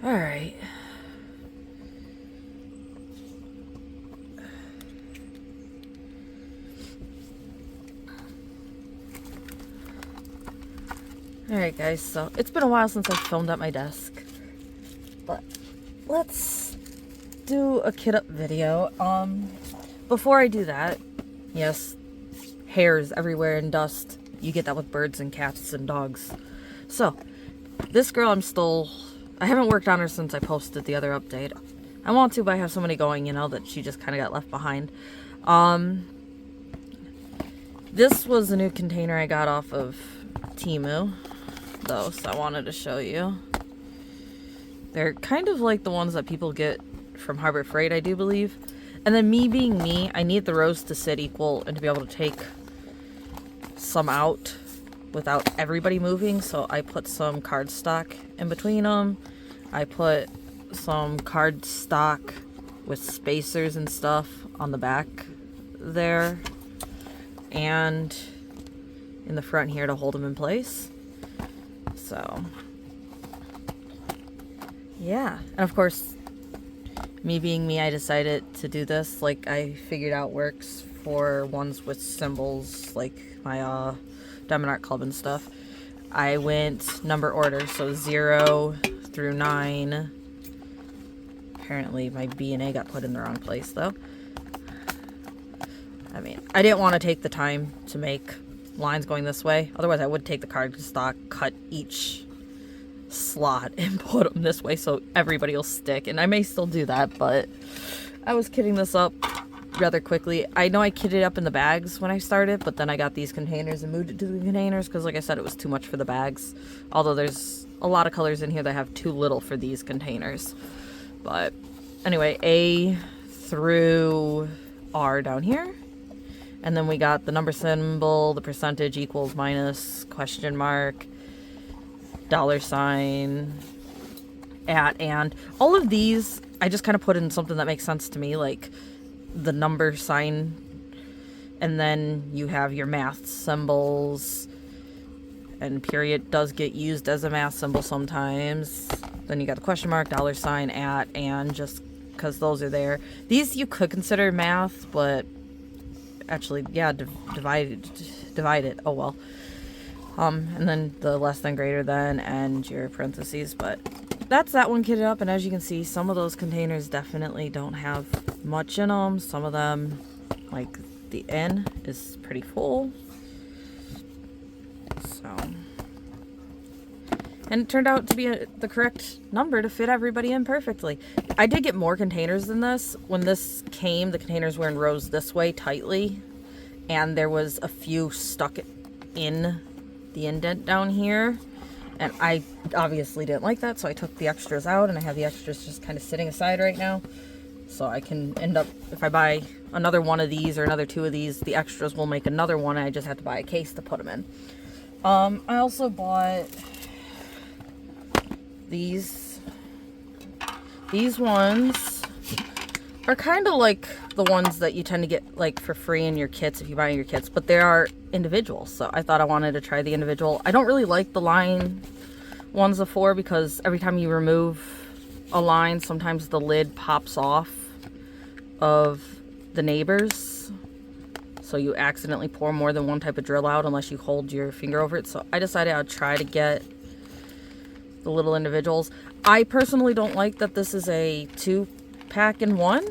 Alright. Alright guys, so it's been a while since I filmed at my desk. But let's do a kit up video. Before I do that, yes, hairs everywhere and dust. You get that with birds and cats and dogs. So, this girl I haven't worked on her since I posted the other update. I want to, but I have so many going, you know, that she just kind of got left behind. This was a new container I got off of Temu, though, so I wanted to show you. They're kind of like the ones that people get from Harbor Freight, I do believe. And then me being me, I need the rows to sit equal and to be able to take some out without everybody moving, so I put some cardstock in between them. I put some cardstock with spacers and stuff on the back there and in the front here to hold them in place. So yeah, and of course, me being me, I decided to do this like I figured out works for ones with symbols like my Diamond Art Club and stuff. I went number order, so 0 through 9. Apparently my B and A got put in the wrong place though. I mean, I didn't want to take the time to make lines going this way. Otherwise I would take the cardstock, cut each slot and put them this way so everybody will stick, and I may still do that, but I was kitting this up rather quickly. I know I kitted up in the bags when I started, but then I got these containers and moved it to the containers because, like I said, it was too much for the bags, although there's a lot of colors in here that have too little for these containers. But anyway, A through R down here, and then we got the number symbol, the percentage, equals, minus, question mark, $, at, and all of these I just kind of put in something that makes sense to me, like the number sign, and then you have your math symbols, and period does get used as a math symbol sometimes. Then you got the question mark, $, at, and, just because those are there. These you could consider math, but actually, yeah, divide it, oh well. And then the less than, greater than, and your parentheses, but that's that one kitted up, and as you can see, some of those containers definitely don't have much in them. Some of them, like the N, is pretty full. So, and it turned out to be the correct number to fit everybody in perfectly. I did get more containers than this. When this came, the containers were in rows this way, tightly, and there was a few stuck in the indent down here, and I obviously didn't like that, so I took the extras out, and I have the extras just kind of sitting aside right now, so I can end up, if I buy another one of these or another 2 of these, the extras will make another one, and I just have to buy a case to put them in. I also bought these ones are kind of like the ones that you tend to get like for free in your kits if you buy your kits, but they are individual, so I thought I wanted to try the individual. I don't really like the line ones of 4 because every time you remove a line, sometimes the lid pops off of the neighbors, so you accidentally pour more than one type of drill out unless you hold your finger over it. So I decided I'd try to get the little individuals. I personally don't like that this is a 2-pack in 1.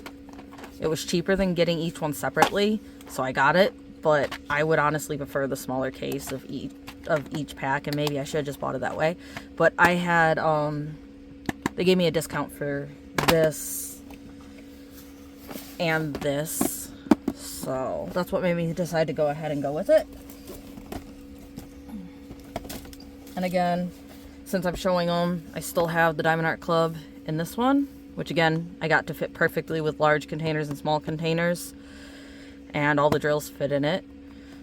It was cheaper than getting each one separately, so I got it, but I would honestly prefer the smaller case of each pack, and maybe I should have just bought it that way. But I had, they gave me a discount for this and this, so that's what made me decide to go ahead and go with it. And again, since I'm showing them, I still have the Diamond Art Club in this one, which again, I got to fit perfectly with large containers and small containers, and all the drills fit in it.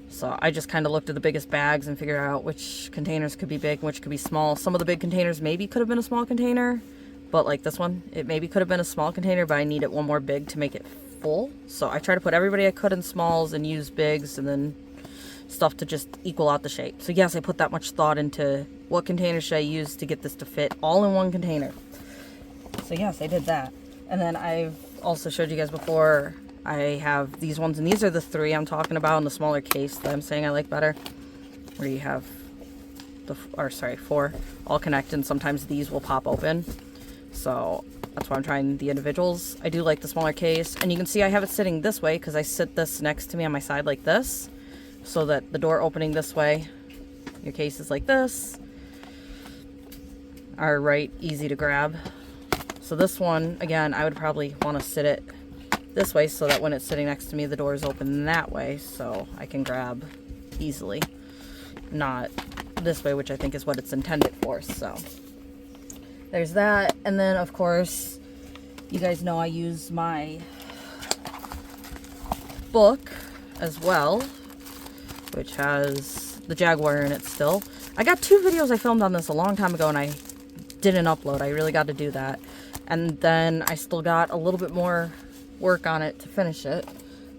So I just kind of looked at the biggest bags and figured out which containers could be big and which could be small. Some of the big containers maybe could have been a small container, but like this one, it maybe could have been a small container, but I needed one more big to make it full. So I tried to put everybody I could in smalls and use bigs, and then stuff to just equal out the shape. So yes, I put that much thought into what container should I use to get this to fit all in one container. So yes, I did that. And then I've also showed you guys before, I have these ones, and these are the 3 I'm talking about in the smaller case that I'm saying I like better. Where you have the, or sorry, 4 all connect, and sometimes these will pop open. So that's why I'm trying the individuals. I do like the smaller case, and you can see I have it sitting this way because I sit this next to me on my side like this, so that the door opening this way, your cases like this are right easy to grab. So this one, again, I would probably want to sit it this way so that when it's sitting next to me, the door is open that way so I can grab easily, not this way, which I think is what it's intended for. So there's that. And then of course, you guys know I use my book as well, which has the Jaguar in it still. I got 2 videos I filmed on this a long time ago and I didn't upload. I really got to do that. And then I still got a little bit more work on it to finish it.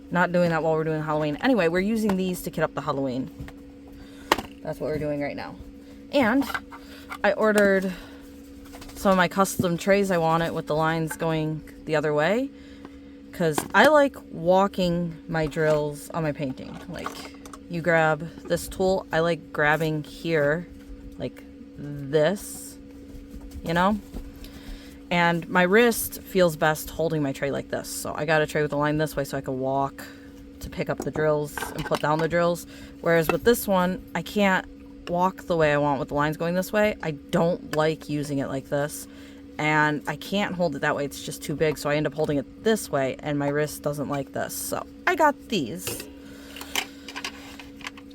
Not doing that while we're doing Halloween. Anyway, we're using these to kit up the Halloween. That's what we're doing right now. And I ordered some of my custom trays I wanted with the lines going the other way, because I like walking my drills on my painting. Like, you grab this tool, I like grabbing here like this, you know? And my wrist feels best holding my tray like this. So I got a tray with the line this way so I can walk to pick up the drills and put down the drills. Whereas with this one, I can't walk the way I want with the lines going this way. I don't like using it like this. And I can't hold it that way. It's just too big. So I end up holding it this way and my wrist doesn't like this. So I got these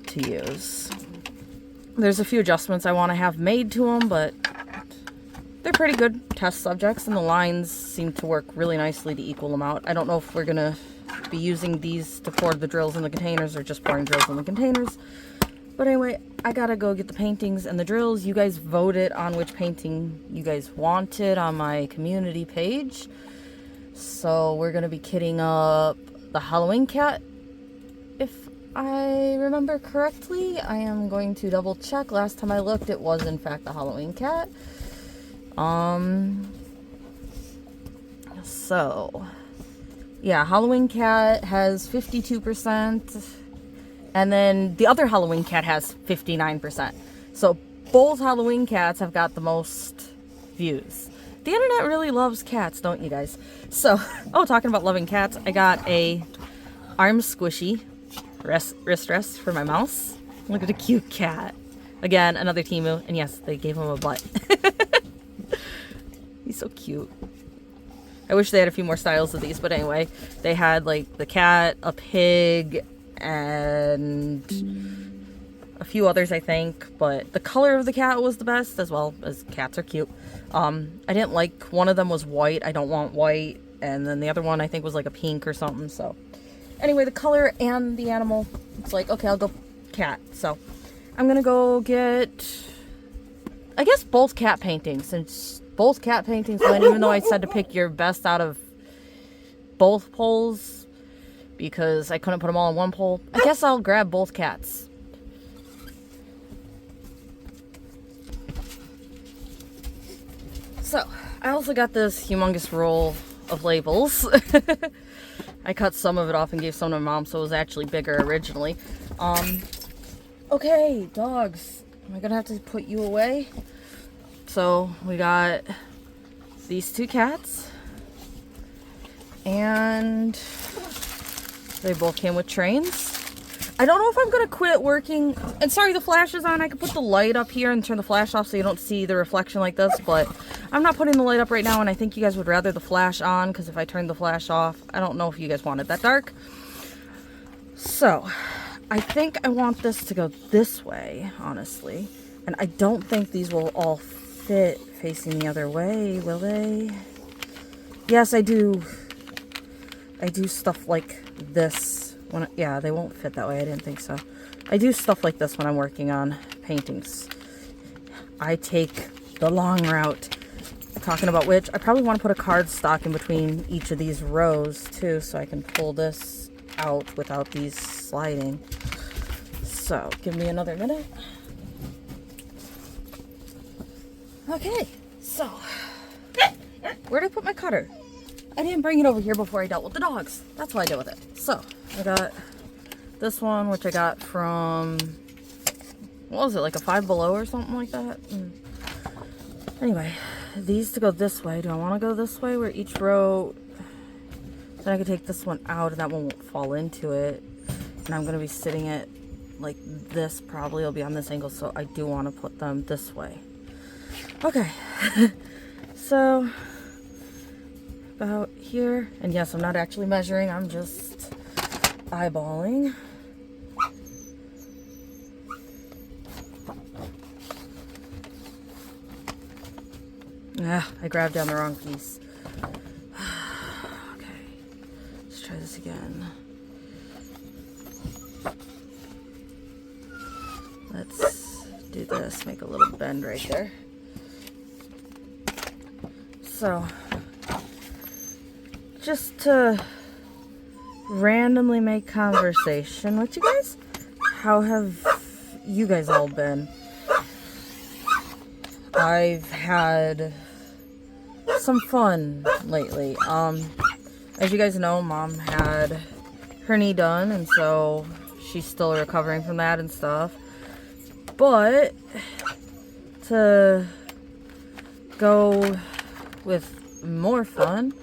to use. There's a few adjustments I want to have made to them, but they're pretty good test subjects, and the lines seem to work really nicely to equal them out. I don't know if we're going to be using these to pour the drills in the containers or just pouring drills in the containers. But anyway, I gotta go get the paintings and the drills. You guys voted on which painting you guys wanted on my community page. So we're going to be kitting up the Halloween cat. If I remember correctly, I am going to double check. Last time I looked, it was in fact the Halloween cat. So, yeah, Halloween cat has 52%, and then the other Halloween cat has 59%. So both Halloween cats have got the most views. The internet really loves cats, don't you guys? So, oh, talking about loving cats, I got a arm squishy wrist rest for my mouse. Look at the cute cat. Again, another Temu, and yes, they gave him a butt. He's so cute. I wish they had a few more styles of these, but anyway, they had like the cat, a pig, and a few others, I think, but the color of the cat was the best, as well as cats are cute. I didn't like, one of them was white, I don't want white, and then the other one I think was like a pink or something. So anyway, the color and the animal, it's like, okay, I'll go cat. So I'm gonna go get, I guess, both cat paintings, since both cat paintings win, even though I said to pick your best out of both polls because I couldn't put them all in one poll. I guess I'll grab both cats. So I also got this humongous roll of labels. I cut some of it off and gave some to my mom, so it was actually bigger originally. Okay, dogs. Am I gonna have to put you away? So we got these 2 cats, and they both came with trains. I don't know if I'm gonna quit working, and sorry the flash is on. I could put the light up here and turn the flash off so you don't see the reflection like this, but I'm not putting the light up right now, and I think you guys would rather the flash on, because if I turn the flash off, I don't know if you guys want it that dark. So I think I want this to go this way, honestly, and I don't think these will all fit facing the other way, will they? Yes, I do. I do stuff like this when yeah, they won't fit that way. I didn't think so. I do stuff like this when I'm working on paintings. I take the long route. Talking about which, I probably want to put a cardstock in between each of these rows too, so I can pull this out without these sliding. So give me another minute. Okay, so Where'd I put my cutter? I didn't bring it over here before I dealt with the dogs. That's why I dealt with it. So, I got this one, which I got from, what was it, like a Five Below or something like that? Anyway, these to go this way. Do I want to go this way where each row, then I could take this one out and that one won't fall into it. And I'm going to be sitting it like this, probably it'll be on this angle, so I do want to put them this way. Okay, so about here, and yes, I'm not actually measuring, I'm just eyeballing. I grabbed down the wrong piece. Okay, let's try this again. Let's do this, make a little bend right there. So, just to randomly make conversation with you guys, how have you guys all been? I've had some fun lately. As you guys know, Mom had her knee done, and so she's still recovering from that and stuff. But to go with more fun,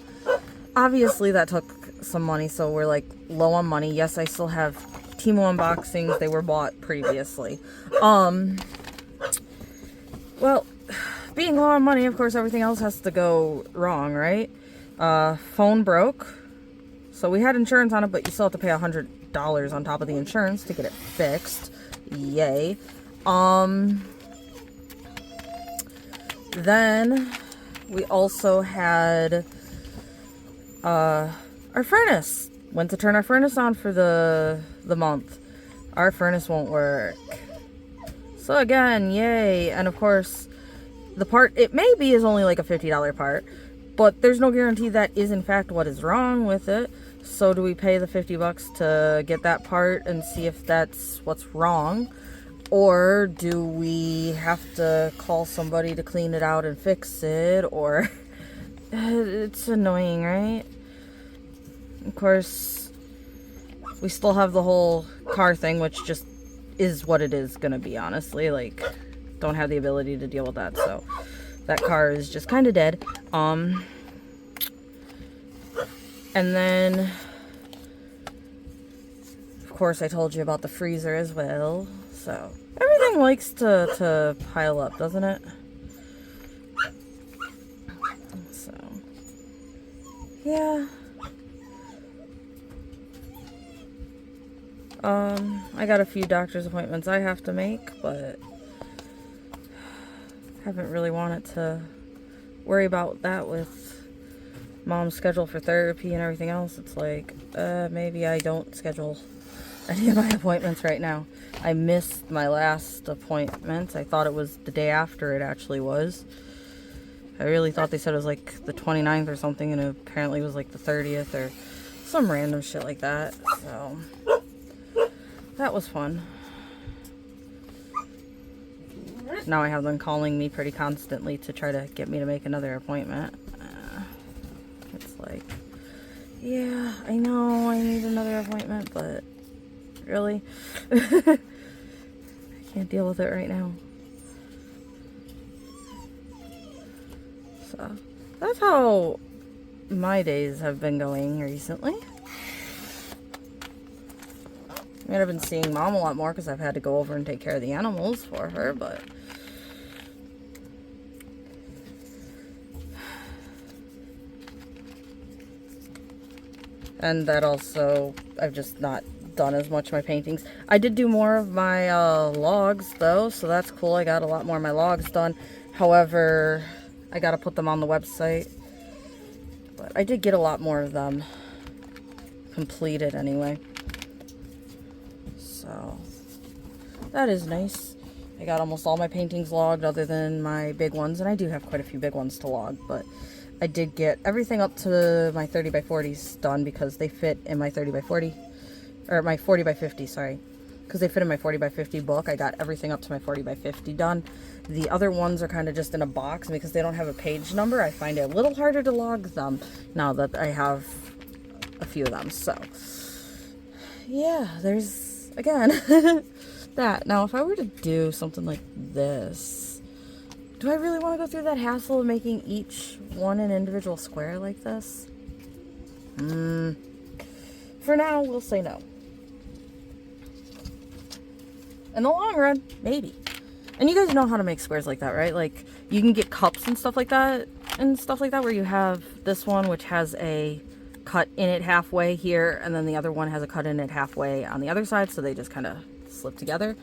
obviously that took some money, so we're like low on money. Yes, I still have Temu unboxings, they were bought previously. Well, being low on money, of course everything else has to go wrong, right? Phone broke, so we had insurance on it, but you still have to pay $100 on top of the insurance to get it fixed. Yay. Then we also had our furnace. Went to turn our furnace on for the month. Our furnace won't work. So again, yay. And of course, the part it may be is only like a $50 part, but there's no guarantee that is in fact what is wrong with it. So do we pay the $50 to get that part and see if that's what's wrong? Or do we have to call somebody to clean it out and fix it? Or it's annoying, right? Of course, we still have the whole car thing, which just is what it is gonna be, honestly. Like, don't have the ability to deal with that, so that car is just kind of dead. And then, of course, I told you about the freezer as well. So everything likes to pile up, doesn't it? So yeah. I got a few doctor's appointments I have to make, but haven't really wanted to worry about that with Mom's schedule for therapy and everything else. It's like, maybe I don't schedule any of my appointments right now. I missed my last appointment. I thought it was the day after it actually was. I really thought they said it was like the 29th or something, and it apparently was like the 30th or some random shit like that. So that was fun. Now I have them calling me pretty constantly to try to get me to make another appointment. It's like, yeah, I know I need another appointment, but really? I can't deal with it right now. So, that's how my days have been going recently. I mean, I've been seeing Mom a lot more because I've had to go over and take care of the animals for her, but and that also, I've just not done as much of my paintings. I did do more of my logs though, so that's cool. I got a lot more of my logs done. However, I gotta put them on the website. But I did get a lot more of them completed anyway. So that is nice. I got almost all my paintings logged other than my big ones, and I do have quite a few big ones to log, but I did get everything up to my 30 by 40s done because they fit in my 30 by 40, or my 40 by 50, sorry. because they fit in my 40 by 50 book. I got everything up to my 40 by 50 done. The other ones are kind of just in a box, and because they don't have a page number, I find it a little harder to log them now that I have a few of them. So yeah, there's, again, that. Now, if I were to do something like this, do I really want to go through that hassle of making each one an individual square like this? For now, we'll say no. In the long run, maybe. And you guys know how to make squares like that, right? Like, you can get cups and stuff like that, where you have this one, which has a cut in it halfway here, and then the other one has a cut in it halfway on the other side, so they just kind of slip together.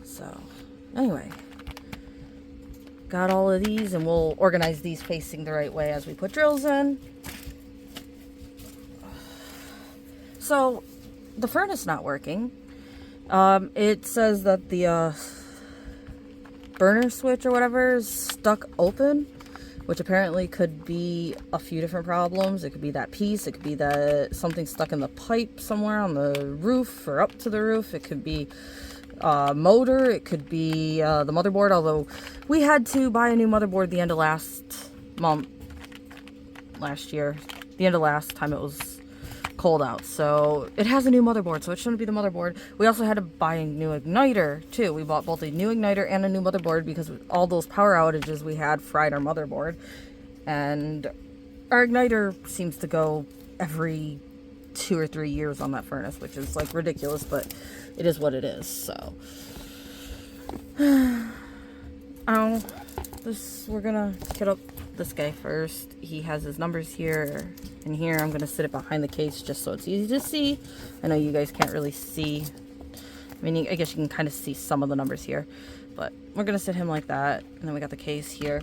So, anyway. Got all of these, and we'll organize these facing the right way as we put drills in. So, the furnace not working. It says that the burner switch or whatever is stuck open, which apparently could be a few different problems. It could be that piece, it could be that something stuck in the pipe somewhere on the roof or up to the roof. It could be motor, it could be the motherboard, although we had to buy a new motherboard the end of last year, the end of last time it was cold out. So it has a new motherboard, so it shouldn't be the motherboard. We also had to buy a new igniter too. We bought both a new igniter and a new motherboard because all those power outages we had fried our motherboard. And our igniter seems to go every 2 or 3 years on that furnace, which is like ridiculous, but it is what it is. So we're gonna kit up this guy first. He has his numbers here and here. I'm gonna sit it behind the case just so it's easy to see. I know you guys can't really see. I mean, I guess you can kind of see some of the numbers here, but we're gonna sit him like that. And then we got the case here,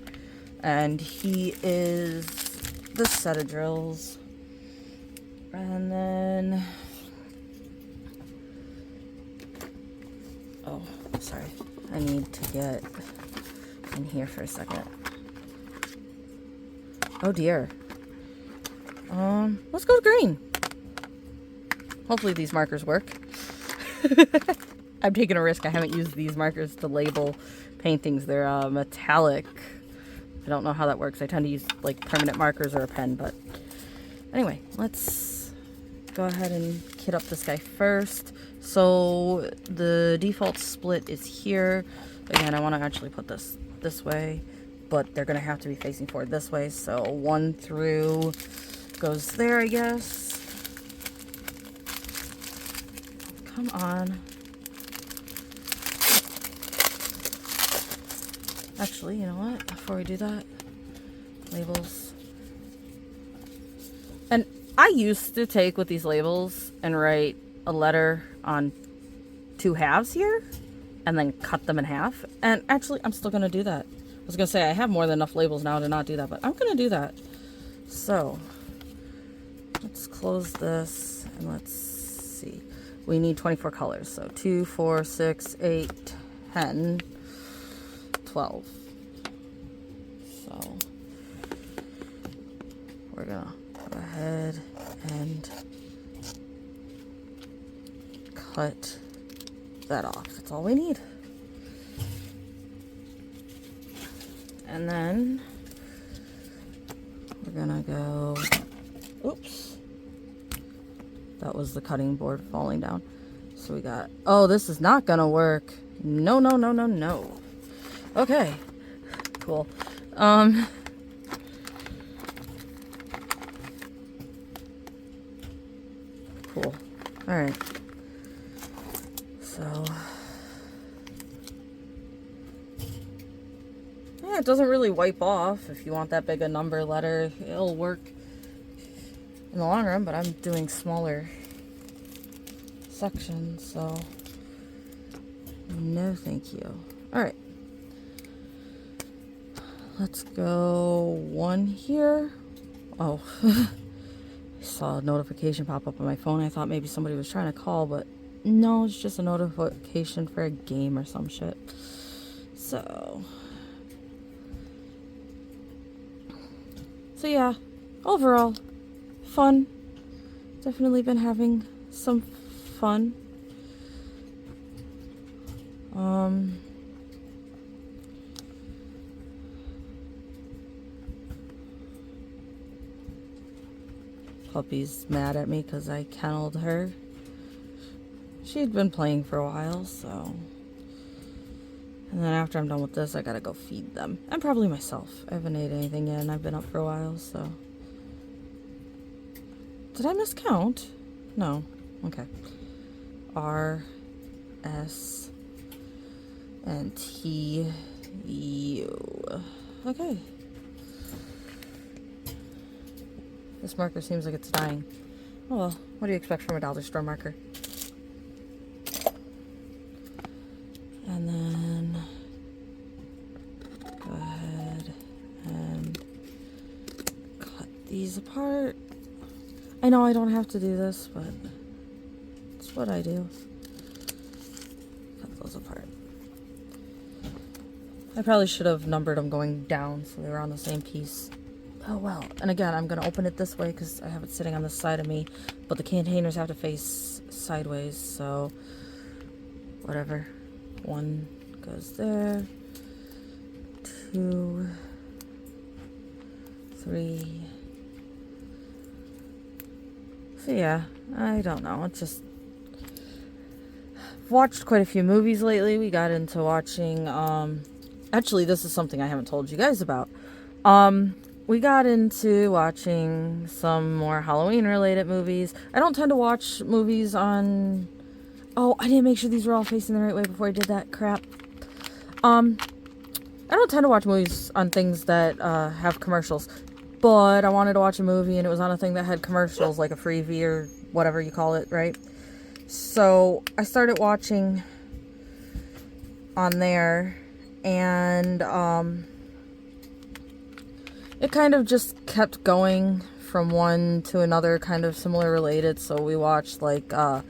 and he is this set of drills. And then, oh, sorry, I need to get in here for a second. Oh dear. Let's go to green. Hopefully these markers work. I'm taking a risk. I haven't used these markers to label paintings. They're metallic. I don't know how that works. I tend to use like permanent markers or a pen, but anyway, let's go ahead and kit up this guy first. So the default split is here. Again, I want to actually put this way, but they're going to have to be facing forward this way. So 1 through goes there, I guess. Come on. Actually, you know what? Before we do that, labels. And I used to take with these labels and write a letter on 2 halves here and then cut them in half. And actually, I'm still going to do that. I was going to say I have more than enough labels now to not do that, but I'm going to do that. So let's close this and let's see. We need 24 colors. So 2, 4, 6, 8, 10, 12. So we're going to go ahead and cut that off. That's all we need. And then we're gonna go, oops, that was the cutting board falling down. So we got, oh, this is not gonna work. No, no, no, no, no. Okay, cool. Cool. All right. So yeah, it doesn't really wipe off. If you want that big a number letter, it'll work in the long run, but I'm doing smaller sections, so no thank you. All right, let's go 1 here. Oh, I saw a notification pop up on my phone. I thought maybe somebody was trying to call, but no, it's just a notification for a game or some shit. So yeah, overall, fun. Definitely been having some fun. Puppy's mad at me because I kenneled her. She'd been playing for a while, so... And then after I'm done with this, I gotta go feed them. And probably myself. I haven't ate anything yet, and I've been up for a while, so... Did I miscount? No. Okay. R, S, and T, U. Okay. This marker seems like it's dying. Oh well, what do you expect from a dollar store marker? And then go ahead and cut these apart. I know I don't have to do this, but it's what I do. Cut those apart. I probably should have numbered them going down so they were on the same piece. Oh well. And again, I'm going to open it this way because I have it sitting on the side of me, but the containers have to face sideways, so whatever. 1 goes there. 2, 3. So yeah, I don't know. It's just... I've watched quite a few movies lately. We got into watching... Actually, this is something I haven't told you guys about. We got into watching some more Halloween-related movies. I don't tend to watch movies on... Oh, I didn't make sure these were all facing the right way before I did that crap. I don't tend to watch movies on things that have commercials. But I wanted to watch a movie, and it was on a thing that had commercials, like a freebie or whatever you call it, right? So I started watching on there, and it kind of just kept going from one to another, kind of similar related. So we watched like a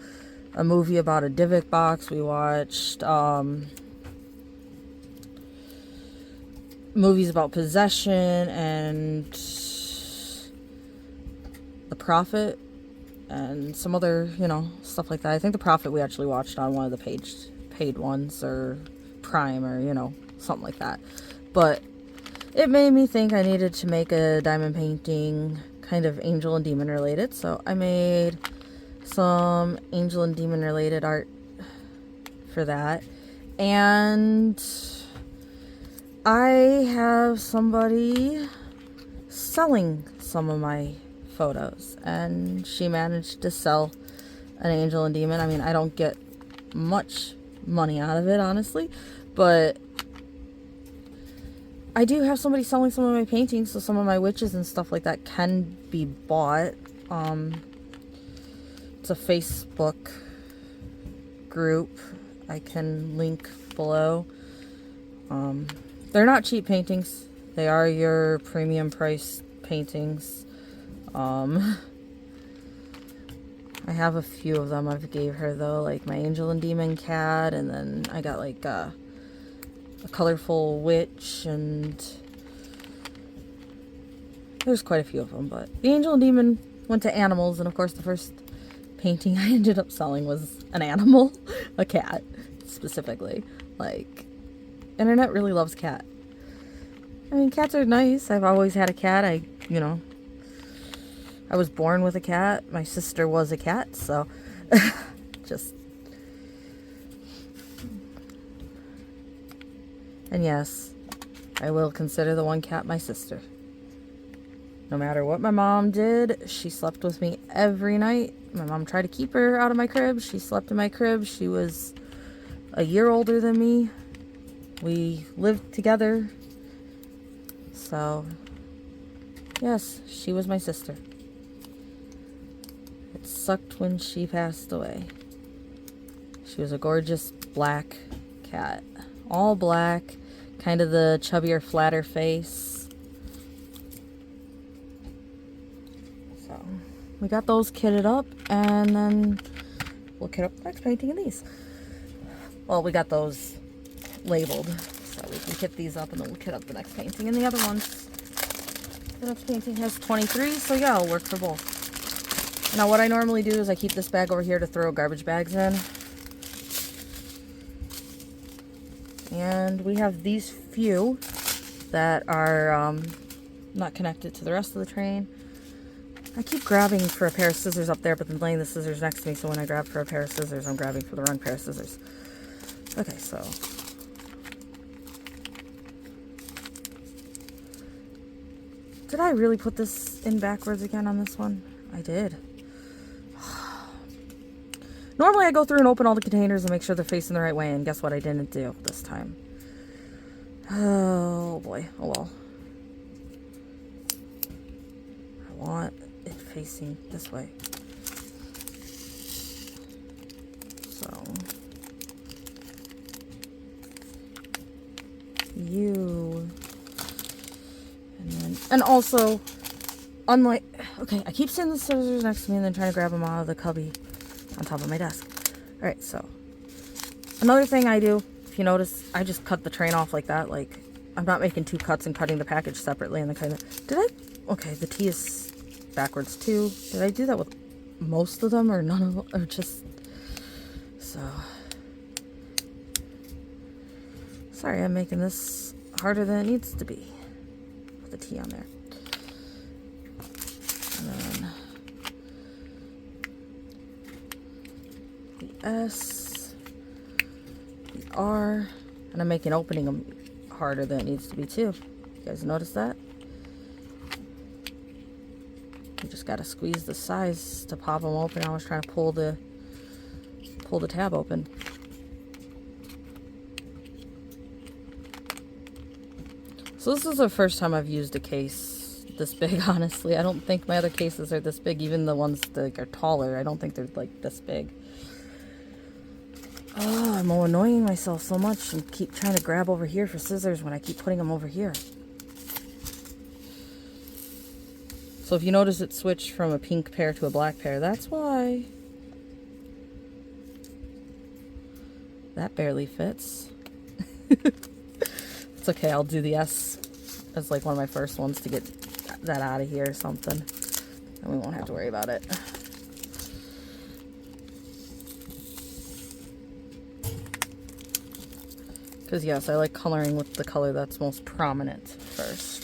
movie about a Divock box. We watched movies about possession and The Prophet and some other, you know, stuff like that. I think The Prophet we actually watched on one of the paid ones, or Prime, or, you know, something like that. But it made me think I needed to make a diamond painting, kind of angel and demon related. So I made some angel and demon related art for that. And I have somebody selling some of my photos, and she managed to sell an angel and demon. I mean, I don't get much money out of it, honestly, but I do have somebody selling some of my paintings, so some of my witches and stuff like that can be bought. It's a Facebook group. I can link below. They're not cheap paintings. They are your premium price paintings. I have a few of them I've gave her though, like my angel and demon cat, and then I got like a colorful witch, and there's quite a few of them. But the angel and demon went to animals, and of course the first painting I ended up selling was an animal, a cat specifically. Like, internet really loves cat. I mean, cats are nice. I've always had a cat. I was born with a cat. My sister was a cat, so just... And yes, I will consider the one cat my sister. No matter what my mom did, she slept with me every night. My mom tried to keep her out of my crib. She slept in my crib. She was a year older than me. We lived together. So, yes, she was my sister. It sucked when she passed away. She was a gorgeous black cat. All black, kind of the chubbier, flatter face. So, we got those kitted up, and then we'll kit up the next painting of these. Well, we got those labeled, so we can kit these up, and then we'll kit up the next painting. And the other ones, the next painting has 23, so yeah, it'll work for both. Now, what I normally do is I keep this bag over here to throw garbage bags in. And we have these few that are not connected to the rest of the train. I keep grabbing for a pair of scissors up there, but then laying the scissors next to me, so when I grab for a pair of scissors, I'm grabbing for the wrong pair of scissors. Okay, so... Did I really put this in backwards again on this one? I did. Normally I go through and open all the containers and make sure they're facing the right way, and guess what I didn't do this time? Oh boy, oh well. I want it facing this way. So, you, and also, unlike, okay, I keep seeing the scissors next to me and then trying to grab them out of the cubby on top of my desk. Alright, so, another thing I do, if you notice, I just cut the train off like that. Like, I'm not making two cuts and cutting the package separately and the kind of, did I? Okay, the T is backwards too. Did I do that with most of them or none of them? Or just, so. Sorry, I'm making this harder than it needs to be. With the T on there. And then the S, the R, and I'm making opening them harder than it needs to be too. You guys notice that? You just gotta squeeze the size to pop them open. I was trying to pull the tab open. So this is the first time I've used a case this big, honestly. I don't think my other cases are this big. Even the ones that are taller, I don't think they're like this big. Oh, I'm annoying myself so much and keep trying to grab over here for scissors when I keep putting them over here. So if you notice it switched from a pink pair to a black pair, that's why. That barely fits. It's okay, I'll do the S as like one of my first ones to get that out of here or something. And we won't have to worry about it. Because yes, I like coloring with the color that's most prominent first.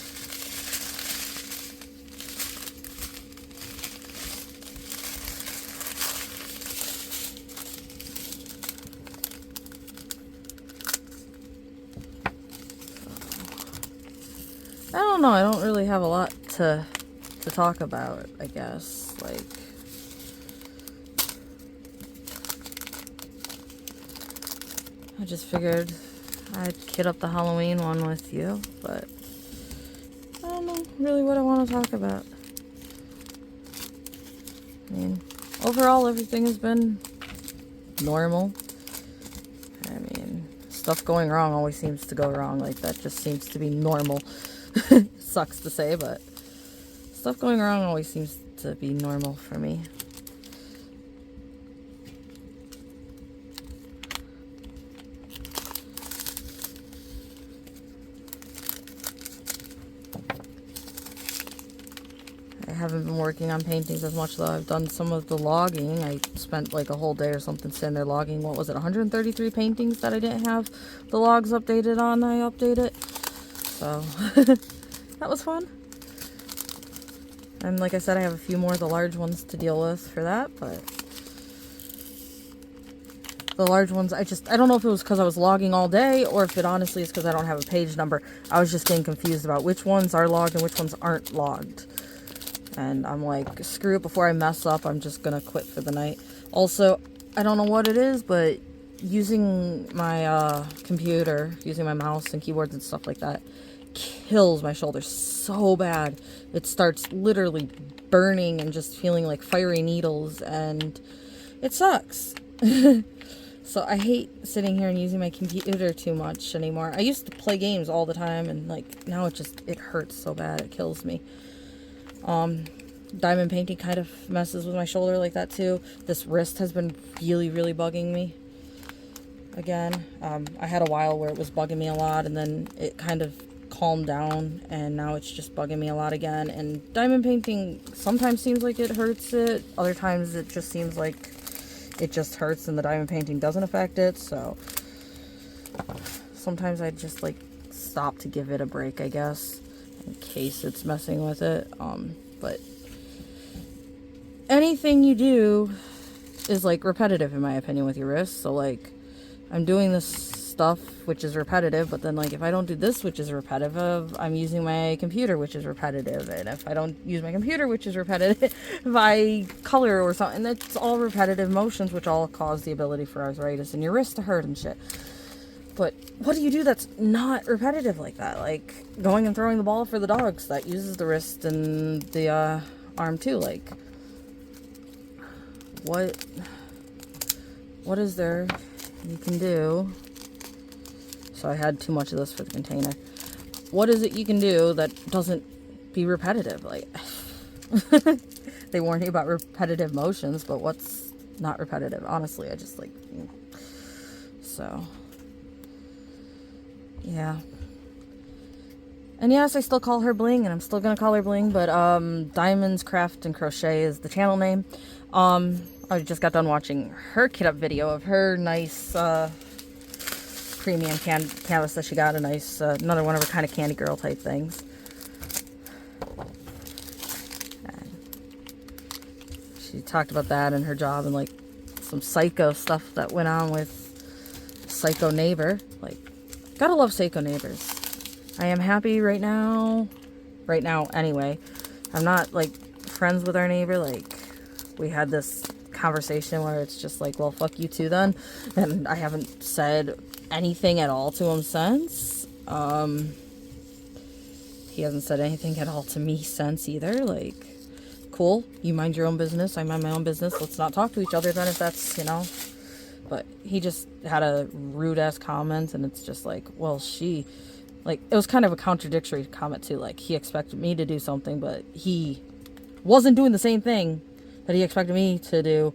I don't know, I don't really have a lot to talk about, I guess. Like, I just figured I'd kit up the Halloween one with you, but I don't know really what I want to talk about. I mean, overall everything has been normal. I mean, stuff going wrong always seems to go wrong. Like, that just seems to be normal. Sucks to say, but stuff going wrong always seems to be normal for me. I haven't been working on paintings as much though. I've done some of the logging. I spent like a whole day or something sitting there logging. What was it, 133 paintings that I didn't have the logs updated on. I updated. So that was fun. And like I said, I have a few more of the large ones to deal with for that, but the large ones, I don't know if it was because I was logging all day or if it honestly is because I don't have a page number. I was just getting confused about which ones are logged and which ones aren't logged. And I'm like, screw it, before I mess up, I'm just gonna quit for the night. Also, I don't know what it is, but using my computer, using my mouse and keyboards and stuff like that, kills my shoulders so bad. It starts literally burning and just feeling like fiery needles, and it sucks. So I hate sitting here and using my computer too much anymore. I used to play games all the time, and like now it hurts so bad, it kills me. Diamond painting kind of messes with my shoulder like that too. This wrist has been really, really bugging me again. I had a while where it was bugging me a lot, and then it kind of calmed down, and now it's just bugging me a lot again. And diamond painting sometimes seems like it hurts it, other times it just seems like it just hurts and the diamond painting doesn't affect it. So sometimes I just like stop to give it a break, I guess, in case it's messing with it. But anything you do is like repetitive in my opinion with your wrist. So like I'm doing this stuff which is repetitive, but then like if I don't do this which is repetitive, I'm using my computer which is repetitive, and if I don't use my computer which is repetitive, if I color or something, that's all repetitive motions which all cause the ability for arthritis in your wrist to hurt and shit. But what do you do that's not repetitive like that? Like going and throwing the ball for the dogs, that uses the wrist and the arm too. Like what is there you can do? So I had too much of this for the container. What is it you can do that doesn't be repetitive? Like, they warn you about repetitive motions, but what's not repetitive? Honestly, I just like, so, yeah. And yes, I still call her Bling, and I'm still gonna call her Bling, but Diamonds Craft and Crochet is the channel name. I just got done watching her kit up video of her nice premium canvas that she got, a nice another one of her kind of candy girl type things. And she talked about that and her job and like some psycho stuff that went on with Psycho Neighbor. Like, gotta love Psycho Neighbors. I am happy right now anyway. I'm not like friends with our neighbor. Like, we had this conversation where it's just like, well, fuck you too then, and I haven't said anything at all to him since. He hasn't said anything at all to me since either. Like, cool, you mind your own business, I mind my own business, let's not talk to each other then, if that's, you know. But he just had a rude ass comment, and it's just like, well, she, like, it was kind of a contradictory comment too. Like, he expected me to do something, but he wasn't doing the same thing that he expected me to do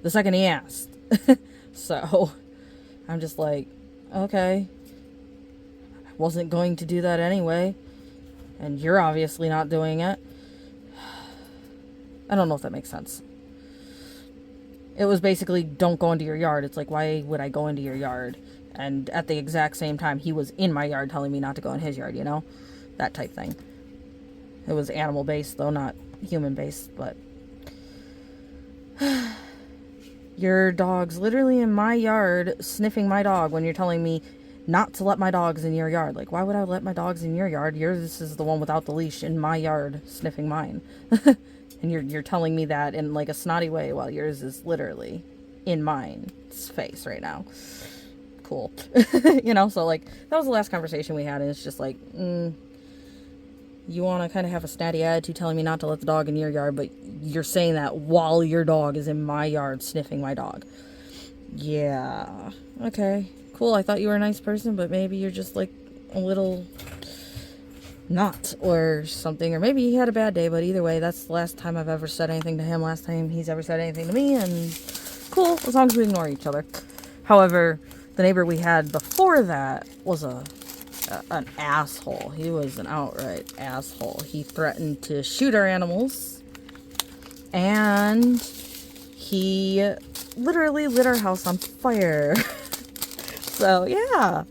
the second he asked. So I'm just like, okay, I wasn't going to do that anyway, and you're obviously not doing it. I don't know if that makes sense. It was basically, don't go into your yard. It's like, why would I go into your yard? And at the exact same time, he was in my yard telling me not to go in his yard, you know? That type thing. It was animal-based, though, not human-based, but your dog's literally in my yard sniffing my dog when you're telling me not to let my dogs in your yard. Like, why would I let my dogs in your yard? Yours is the one without the leash in my yard sniffing mine. And you're telling me that in like a snotty way while yours is literally in mine's face right now. Cool. You know, so like that was the last conversation we had, and it's just like, you want to kind of have a snotty attitude telling me not to let the dog in your yard, but you're saying that while your dog is in my yard sniffing my dog. Yeah. Okay. Cool. I thought you were a nice person, but maybe you're just like a little not or something. Or maybe he had a bad day, but either way, that's the last time I've ever said anything to him, last time he's ever said anything to me, and cool, as long as we ignore each other. However, the neighbor we had before that was an asshole. He was an outright asshole. He threatened to shoot our animals, and he literally lit our house on fire. So yeah,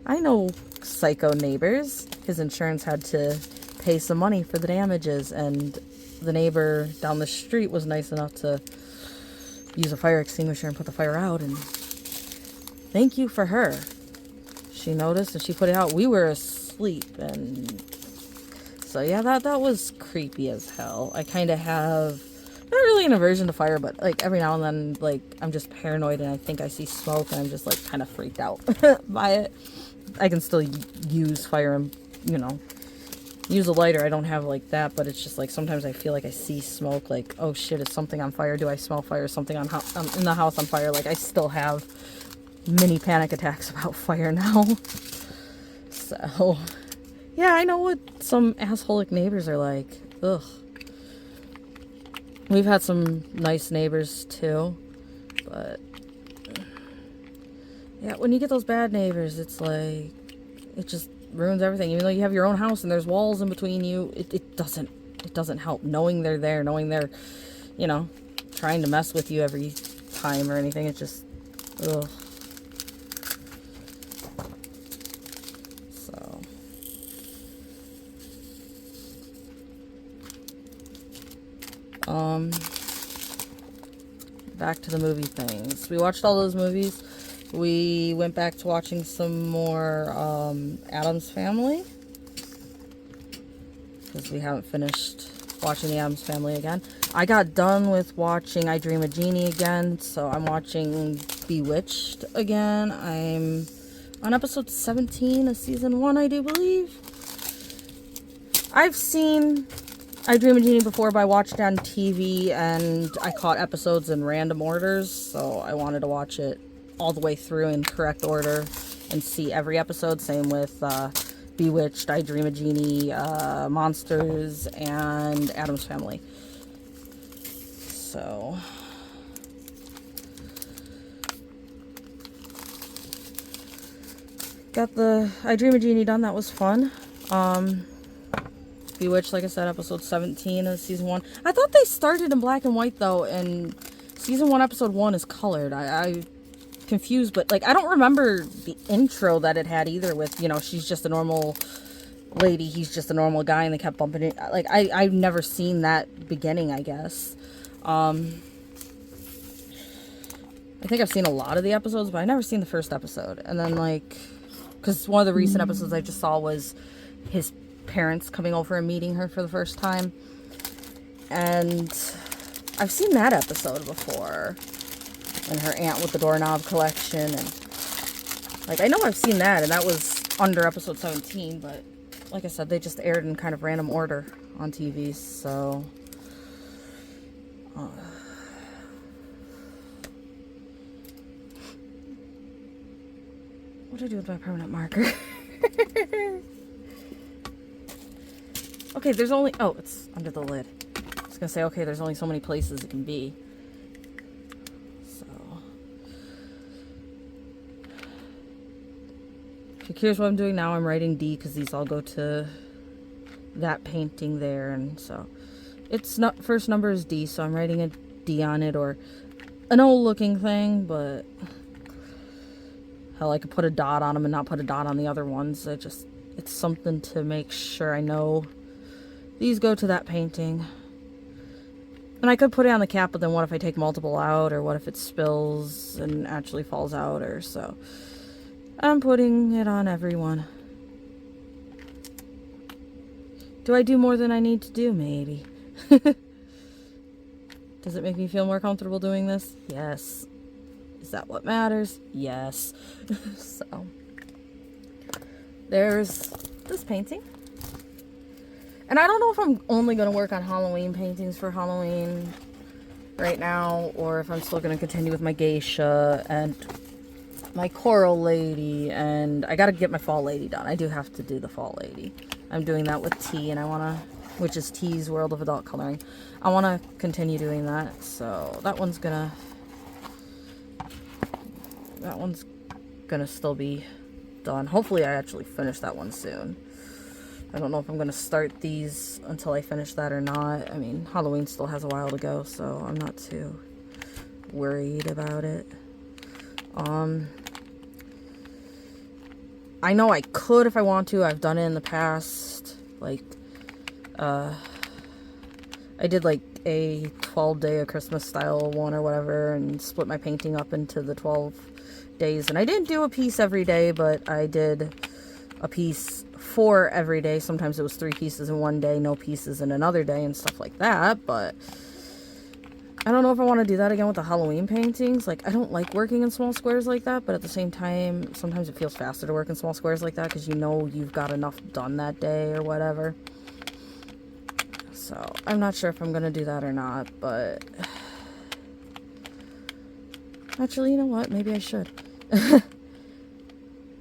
I know psycho neighbors. His insurance had to pay some money for the damages, and the neighbor down the street was nice enough to use a fire extinguisher and put the fire out, and thank you for her. She noticed and she put it out. We were asleep, and so yeah, that was creepy as hell. I kind of have not really an aversion to fire, but like every now and then, like I'm just paranoid and I think I see smoke and I'm just like kind of freaked out by it. I can still use fire and, you know, use a lighter. I don't have like that, but it's just like sometimes I feel like I see smoke, like, oh shit, is something on fire? Do I smell fire? Is something in the house on fire? Like, I still have mini panic attacks about fire now. So yeah, I know what some assholic neighbors are like. Ugh. We've had some nice neighbors too, but yeah, when you get those bad neighbors, it's like, it just ruins everything. Even though you have your own house and there's walls in between you, it doesn't help. Knowing they're there, knowing they're, you know, trying to mess with you every time or anything, it's just, ugh. Back to the movie things. We watched all those movies. We went back to watching some more Addams Family, because we haven't finished watching the Addams Family again. I got done with watching I Dream of Jeannie again, so I'm watching Bewitched again. I'm on episode 17 of season 1, I do believe. I've seen I Dream of Jeannie before, but I watched it on TV, and I caught episodes in random orders, so I wanted to watch it all the way through in correct order and see every episode. Same with Bewitched, I Dream of Jeannie, Monsters, and Addams Family. So got the I Dream of Jeannie done. That was fun. Bewitched, like I said, episode 17 of season 1. I thought they started in black and white, though, and season 1, episode 1 is colored. I confused, but, like, I don't remember the intro that it had either with, you know, she's just a normal lady, he's just a normal guy, and they kept bumping it. Like, I've never seen that beginning, I guess. I think I've seen a lot of the episodes, but I've never seen the first episode. And then, like, because one of the recent episodes I just saw was his parents coming over and meeting her for the first time, and I've seen that episode before, and her aunt with the doorknob collection, and like I know I've seen that, and that was under episode 17, but like I said, they just aired in kind of random order on TV. So what do I do with my permanent marker? Okay, there's only... Oh, it's under the lid. I was gonna say, okay, there's only so many places it can be. So... if you're curious what I'm doing now, I'm writing D, because these all go to that painting there, and so... it's not... first number is D, so I'm writing a D on it, or an old-looking thing, but... hell, I could put a dot on them and not put a dot on the other ones. It's something to make sure I know these go to that painting. And I could put it on the cap, but then what if I take multiple out, or what if it spills and actually falls out, or so. I'm putting it on everyone. Do I do more than I need to do? Maybe. Does it make me feel more comfortable doing this? Yes. Is that what matters? Yes. So, there's this painting. And I don't know if I'm only going to work on Halloween paintings for Halloween right now, or if I'm still going to continue with my geisha and my coral lady, and I got to get my fall lady done. I do have to do the fall lady. I'm doing that with T, and I want to, which is T's World of Adult Coloring. I want to continue doing that, so that one's going to still be done. Hopefully I actually finish that one soon. I don't know if I'm going to start these until I finish that or not. I mean, Halloween still has a while to go, so I'm not too worried about it. I know I could if I want to. I've done it in the past. Like, I did like a 12-day of Christmas style one or whatever, and split my painting up into the 12 days. And I didn't do a piece every day, but I did a piece for every day. Sometimes it was 3 pieces in one day, no pieces in another day, and stuff like that. But I don't know if I want to do that again with the Halloween paintings. Like, I don't like working in small squares like that, but at the same time, sometimes it feels faster to work in small squares like that, because you know you've got enough done that day or whatever. So I'm not sure if I'm gonna do that or not, but actually, you know what, maybe I should. But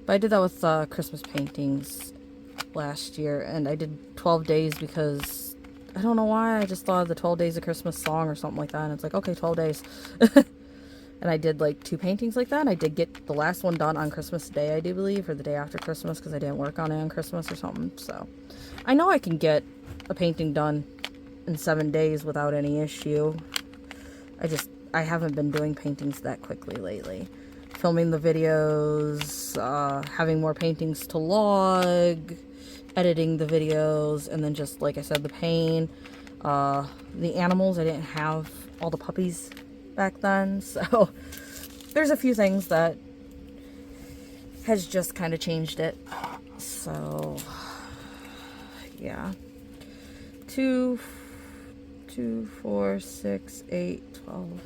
I did that with Christmas paintings last year, and I did 12 days because I don't know why, I just thought of the 12 Days of Christmas song or something like that, and it's like, okay, 12 days. And I did like 2 paintings like that, and I did get the last one done on Christmas Day, I do believe, or the day after Christmas, because I didn't work on it on Christmas or something. So I know I can get a painting done in 7 days without any issue. I haven't been doing paintings that quickly lately. Filming the videos, having more paintings to log, editing the videos, and then just, like I said, the paint. The animals, I didn't have all the puppies back then, so there's a few things that has just kind of changed it. So yeah, 2, 4, 6, 8, 12.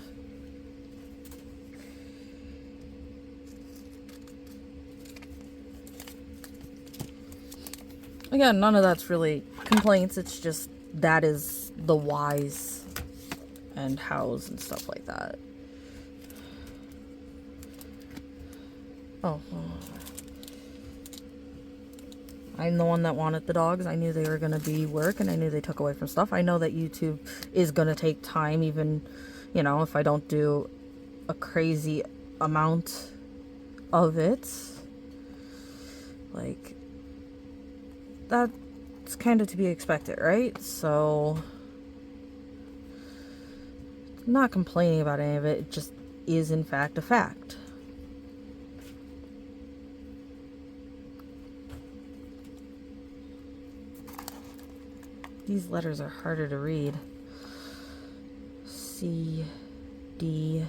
Again, none of that's really complaints. It's just that is the whys and hows and stuff like that. Oh, I'm the one that wanted the dogs. I knew they were going to be work, and I knew they took away from stuff. I know that YouTube is going to take time, even, you know, if I don't do a crazy amount of it. Like, that's kind of to be expected, right? So, I'm not complaining about any of it. It just is, in fact, a fact. These letters are harder to read. C, D,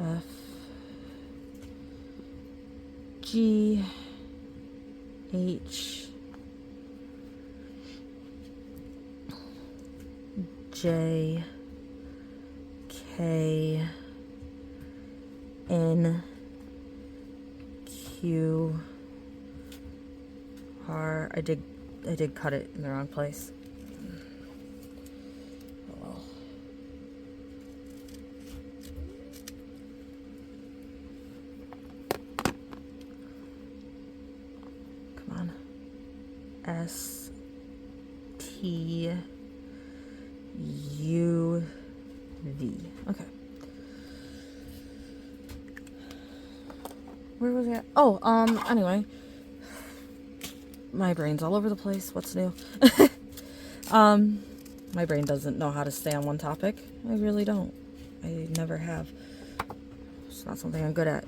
F, G, H, J, K, N, Q, R. I did cut it in the wrong place. Oh well. Come on. S, T, U, V. Okay. Where was I at? Oh, anyway. My brain's all over the place. What's new? My brain doesn't know how to stay on one topic. I really don't. I never have. It's not something I'm good at.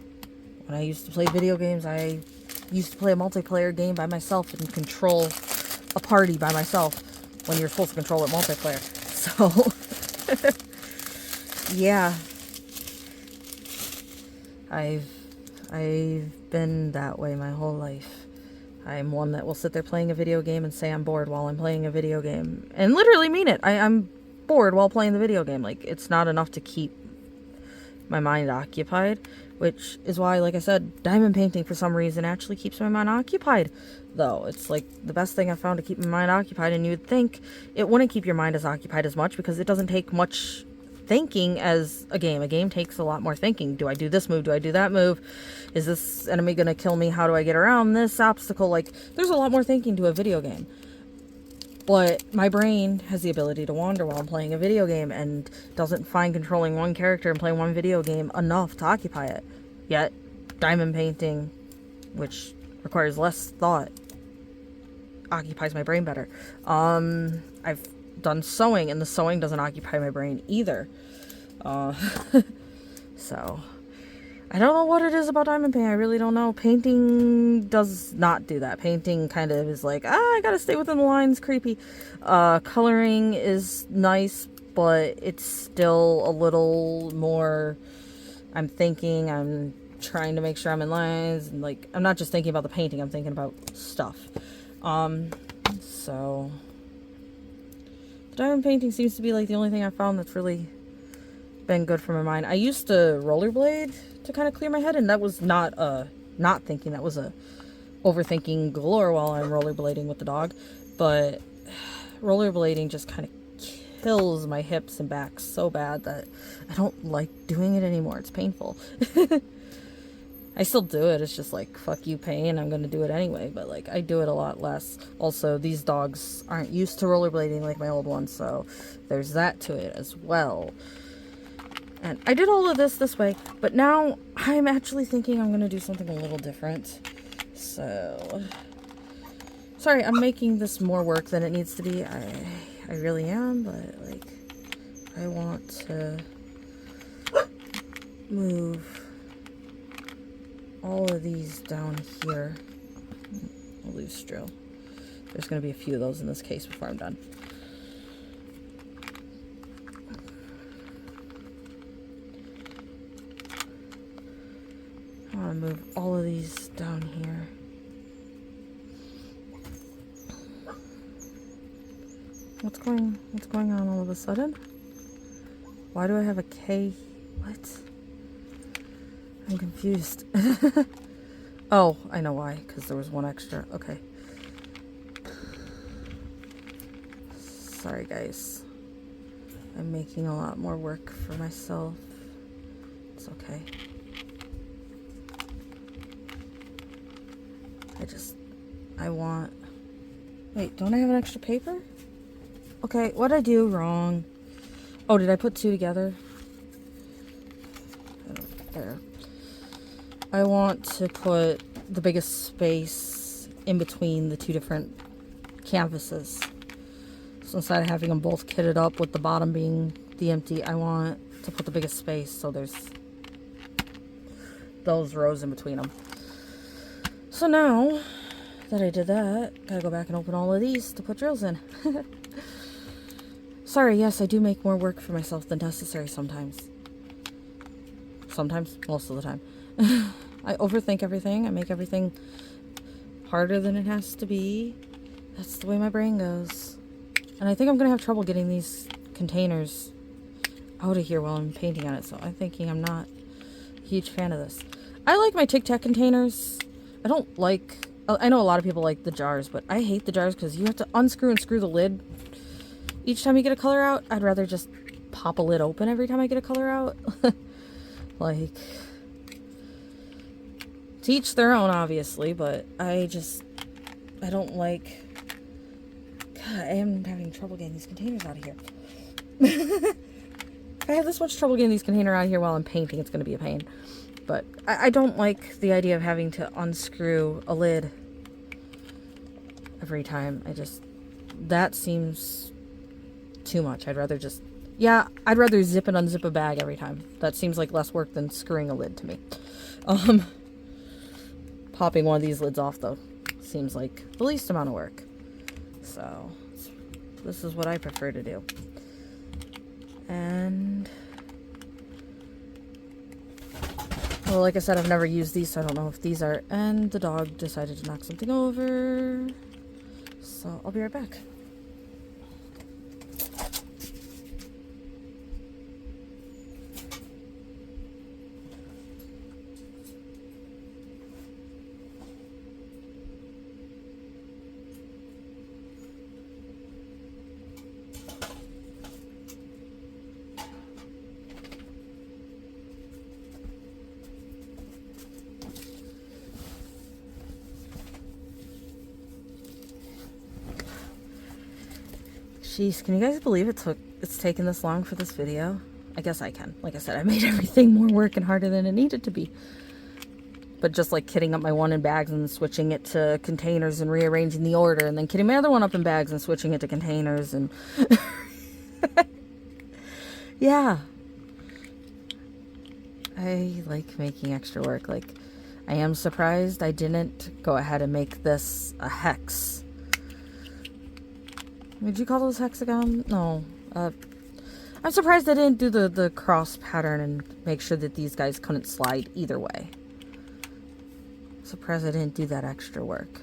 When I used to play video games, I used to play a multiplayer game by myself and control a party by myself when you're supposed to control it multiplayer. So, yeah. I've been that way my whole life. I'm one that will sit there playing a video game and say I'm bored while I'm playing a video game. And literally mean it. I'm bored while playing the video game. Like, it's not enough to keep my mind occupied. Which is why, like I said, diamond painting for some reason actually keeps my mind occupied. Though, it's like the best thing I've found to keep my mind occupied. And you'd think it wouldn't keep your mind as occupied as much because it doesn't take much thinking as a game. A game takes a lot more thinking. Do I do this move? Do I do that move? Is this enemy gonna kill me? How do I get around this obstacle? Like, there's a lot more thinking to a video game. But my brain has the ability to wander while I'm playing a video game and doesn't find controlling one character and playing one video game enough to occupy it. Yet, diamond painting, which requires less thought, occupies my brain better. I've done sewing, and the sewing doesn't occupy my brain either. So, I don't know what it is about diamond painting. I really don't know. Painting does not do that. Painting kind of is like, I gotta stay within the lines, creepy. Coloring is nice, but it's still a little more, I'm thinking, I'm trying to make sure I'm in lines, and like, I'm not just thinking about the painting, I'm thinking about stuff. So, diamond painting seems to be like the only thing I found that's really been good for my mind. I used to rollerblade to kind of clear my head, and that was not not thinking. That was a overthinking galore while I'm rollerblading with the dog. But rollerblading just kind of kills my hips and back so bad that I don't like doing it anymore. It's painful. I still do it. It's just like, fuck you, pain. I'm going to do it anyway. But, like, I do it a lot less. Also, these dogs aren't used to rollerblading like my old ones. So, there's that to it as well. And I did all of this way. But now, I'm actually thinking I'm going to do something a little different. So, sorry, I'm making this more work than it needs to be. I really am. But, like, I want to move all of these down here. I'll leave Strill. There's going to be a few of those in this case before I'm done. I want to move all of these down here. What's going on all of a sudden? Why do I have a K? What? I'm confused. Oh, I know why, because there was one extra. Okay. Sorry, guys. I'm making a lot more work for myself. It's okay. I want... Wait, don't I have an extra paper? Okay, what did I do wrong? Oh, did I put two together? There. I want to put the biggest space in between the two different canvases. So instead of having them both kitted up with the bottom being the empty, I want to put the biggest space so there's those rows in between them. So now that I did that, gotta go back and open all of these to put drills in. Sorry, yes, I do make more work for myself than necessary sometimes. Sometimes, most of the time. I overthink everything. I make everything harder than it has to be. That's the way my brain goes. And I think I'm going to have trouble getting these containers out of here while I'm painting on it. So I'm thinking I'm not a huge fan of this. I like my Tic Tac containers. I don't like... I know a lot of people like the jars, but I hate the jars because you have to unscrew and screw the lid each time you get a color out. I'd rather just pop a lid open every time I get a color out. Like... To each their own, obviously, but I don't like... God, I am having trouble getting these containers out of here. If I have this much trouble getting these containers out of here while I'm painting, it's going to be a pain. But I don't like the idea of having to unscrew a lid every time. That seems too much. I'd rather just... Yeah, I'd rather zip and unzip a bag every time. That seems like less work than screwing a lid to me. Popping one of these lids off, though, seems like the least amount of work. So, this is what I prefer to do. And... Well, like I said, I've never used these, so I don't know if these are... And the dog decided to knock something over. So, I'll be right back. Jeez, can you guys believe it's taken this long for this video? I guess I can. Like I said, I made everything more work and harder than it needed to be. But just like kitting up my one in bags and switching it to containers and rearranging the order, and then kitting my other one up in bags and switching it to containers, and... Yeah. I like making extra work. Like, I am surprised I didn't go ahead and make this a hex. Would you call those hexagon? No. I'm surprised I didn't do the cross pattern and make sure that these guys couldn't slide either way. Surprised I didn't do that extra work.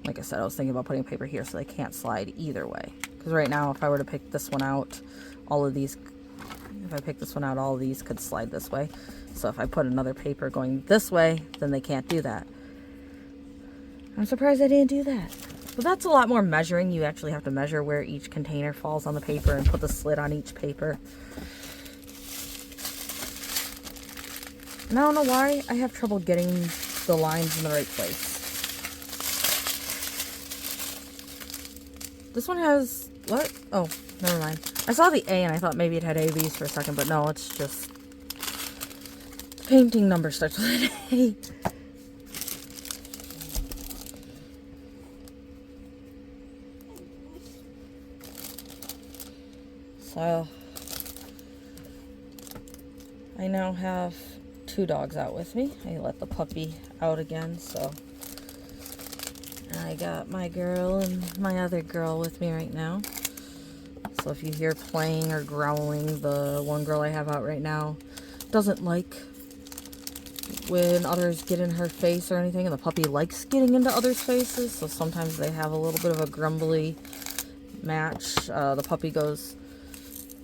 Like I said, I was thinking about putting paper here so they can't slide either way. Because right now, if I were to pick this one out, all of these... If I pick this one out, all of these could slide this way. So if I put another paper going this way, then they can't do that. I'm surprised I didn't do that. But that's a lot more measuring. You actually have to measure where each container falls on the paper and put the slit on each paper. And I don't know why I have trouble getting the lines in the right place. This one has... What? Oh, never mind. I saw the A and I thought maybe it had ABs for a second, but no, it's just... The painting number starts with an A. So, I now have 2 dogs out with me. I let the puppy out again, so I got my girl and my other girl with me right now. So if you hear playing or growling, the one girl I have out right now doesn't like when others get in her face or anything, and the puppy likes getting into others' faces, so sometimes they have a little bit of a grumbly match. The puppy goes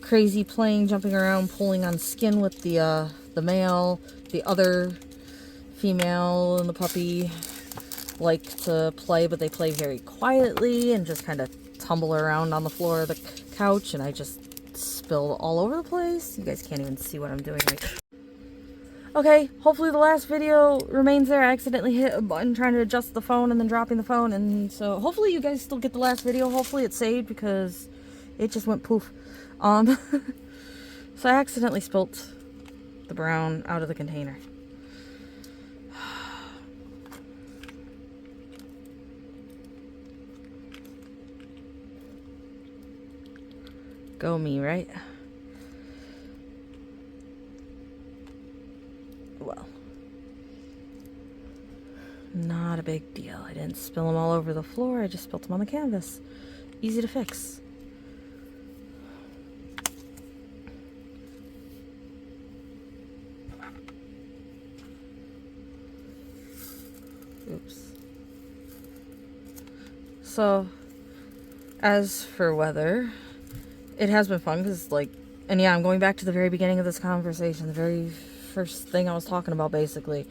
crazy playing, jumping around, pulling on skin with the male. The other female and the puppy like to play, but they play very quietly and just kind of tumble around on the floor of the couch, and I just spilled all over the place. You guys can't even see what I'm doing right now. Okay, hopefully the last video remains there. I accidentally hit a button trying to adjust the phone and then dropping the phone, and so hopefully you guys still get the last video. Hopefully it's saved because it just went poof. So I accidentally spilt the brown out of the container. Go me, right? Well, not a big deal. I didn't spill them all over the floor. I just spilled them on the canvas. Easy to fix. Oops. So, as for weather, it has been fun because, like, and yeah, I'm going back to the very beginning of this conversation, the very first thing I was talking about, basically.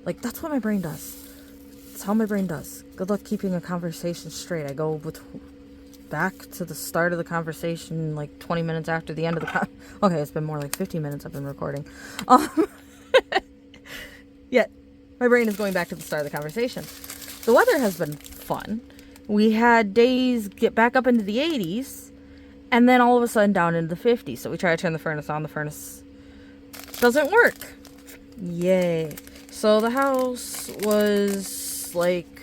Like, that's what my brain does. That's how my brain does. Good luck keeping a conversation straight. I go back to the start of the conversation, like 20 minutes after the end of the okay, it's been more like 15 minutes I've been recording. Yet, my brain is going back to the start of the conversation. The weather has been fun. We had days get back up into the 80s, and then all of a sudden down into the 50s. So we try to turn the furnace on. The furnace doesn't work. Yay. So the house was like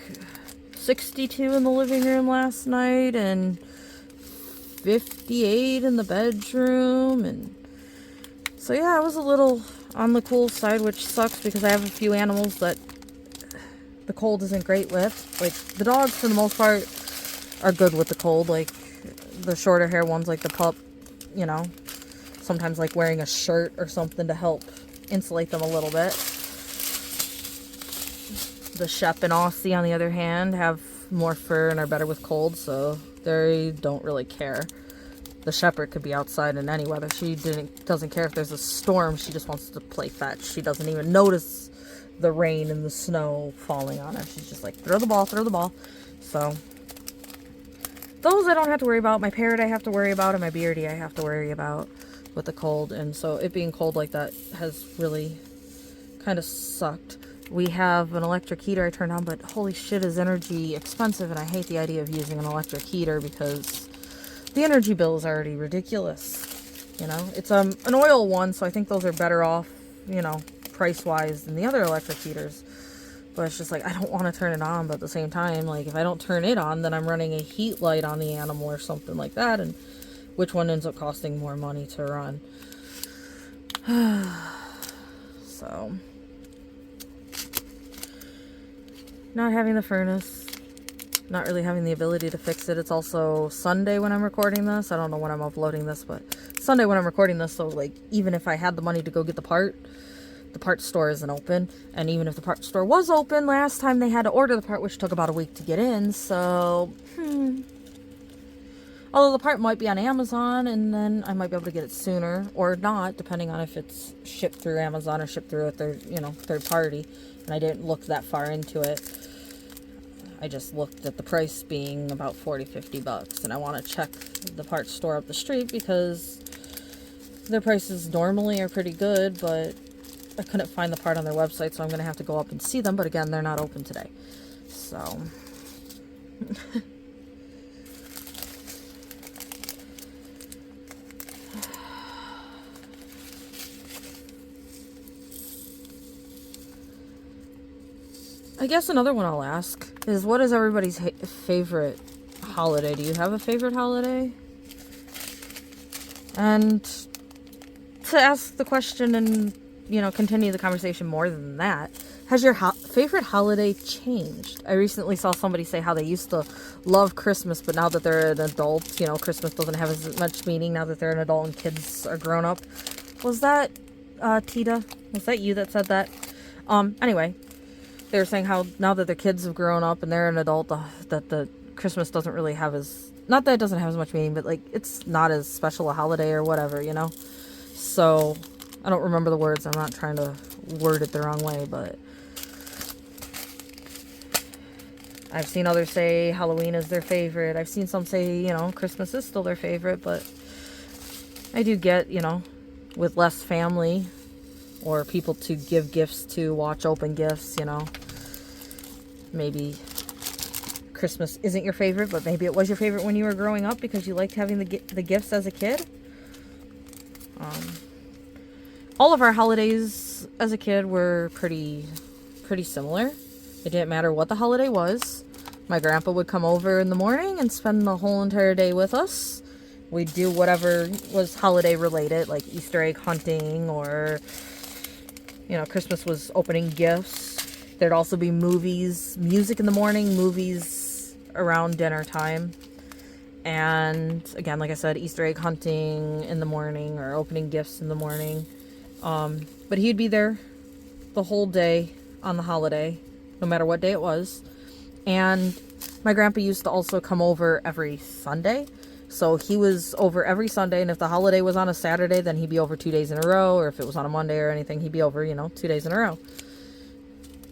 62 in the living room last night and 58 in the bedroom. And so yeah, I was a little on the cool side, which sucks because I have a few animals that the cold isn't great with. Like, the dogs, for the most part, are good with the cold. Like, the shorter hair ones, like the pup, you know, sometimes like wearing a shirt or something to help insulate them a little bit. The Shep and Aussie, on the other hand, have more fur and are better with cold, so they don't really care. The Shepherd could be outside in any weather. She doesn't care if there's a storm. She just wants to play fetch. She doesn't even notice the rain and the snow falling on her. She's just like, throw the ball, throw the ball. So those I don't have to worry about. My parrot I have to worry about, and my Beardy I have to worry about with the cold. And so it being cold like that has really kind of sucked. We have an electric heater I turned on, but holy shit, is energy expensive, and I hate the idea of using an electric heater because the energy bill is already ridiculous. You know, it's an oil one, so I think those are better off, you know, price-wise than the other electric heaters. But it's just like, I don't want to turn it on, but at the same time, like, if I don't turn it on, then I'm running a heat light on the animal or something like that, and which one ends up costing more money to run. So, not having the furnace, not really having the ability to fix it. It's also Sunday when I'm recording this. I don't know when I'm uploading this, but Sunday when I'm recording this, so, like, even if I had the money to go get the part store isn't open. And even if the part store was open, last time they had to order the part, which took about a week to get in. So, although the part might be on Amazon, and then I might be able to get it sooner or not, depending on if it's shipped through Amazon or shipped through a third party. And I didn't look that far into it. I just looked at the price being about $40-50, and I want to check the parts store up the street because their prices normally are pretty good, but I couldn't find the part on their website, so I'm going to have to go up and see them. But again, they're not open today. So I guess another one I'll ask is, what is everybody's favorite holiday? Do you have a favorite holiday? And to ask the question and, you know, continue the conversation more than that, has your favorite holiday changed. I recently saw somebody say how they used to love Christmas, but now that they're an adult, you know, Christmas doesn't have as much meaning now that they're an adult and kids are grown up. Was that Tita? Was that you that said that? Anyway, they were saying how now that their kids have grown up and they're an adult, that the Christmas doesn't really have as, not that it doesn't have as much meaning, but like it's not as special a holiday or whatever, you know? So I don't remember the words. I'm not trying to word it the wrong way, but I've seen others say Halloween is their favorite. I've seen some say, you know, Christmas is still their favorite, but I do get, you know, with less family or people to give gifts to, watch open gifts, you know, maybe Christmas isn't your favorite, but maybe it was your favorite when you were growing up because you liked having the gifts as a kid. All of our holidays as a kid were pretty similar. It didn't matter what the holiday was. My grandpa would come over in the morning and spend the whole entire day with us. We'd do whatever was holiday related, like Easter egg hunting, or, you know, Christmas was opening gifts. There'd also be movies, music in the morning, movies around dinner time. And again, like I said, Easter egg hunting in the morning or opening gifts in the morning. But he'd be there the whole day on the holiday, no matter what day it was. And my grandpa used to also come over every Sunday. So he was over every Sunday, and if the holiday was on a Saturday, then he'd be over 2 days in a row, or if it was on a Monday or anything, he'd be over, you know, 2 days in a row.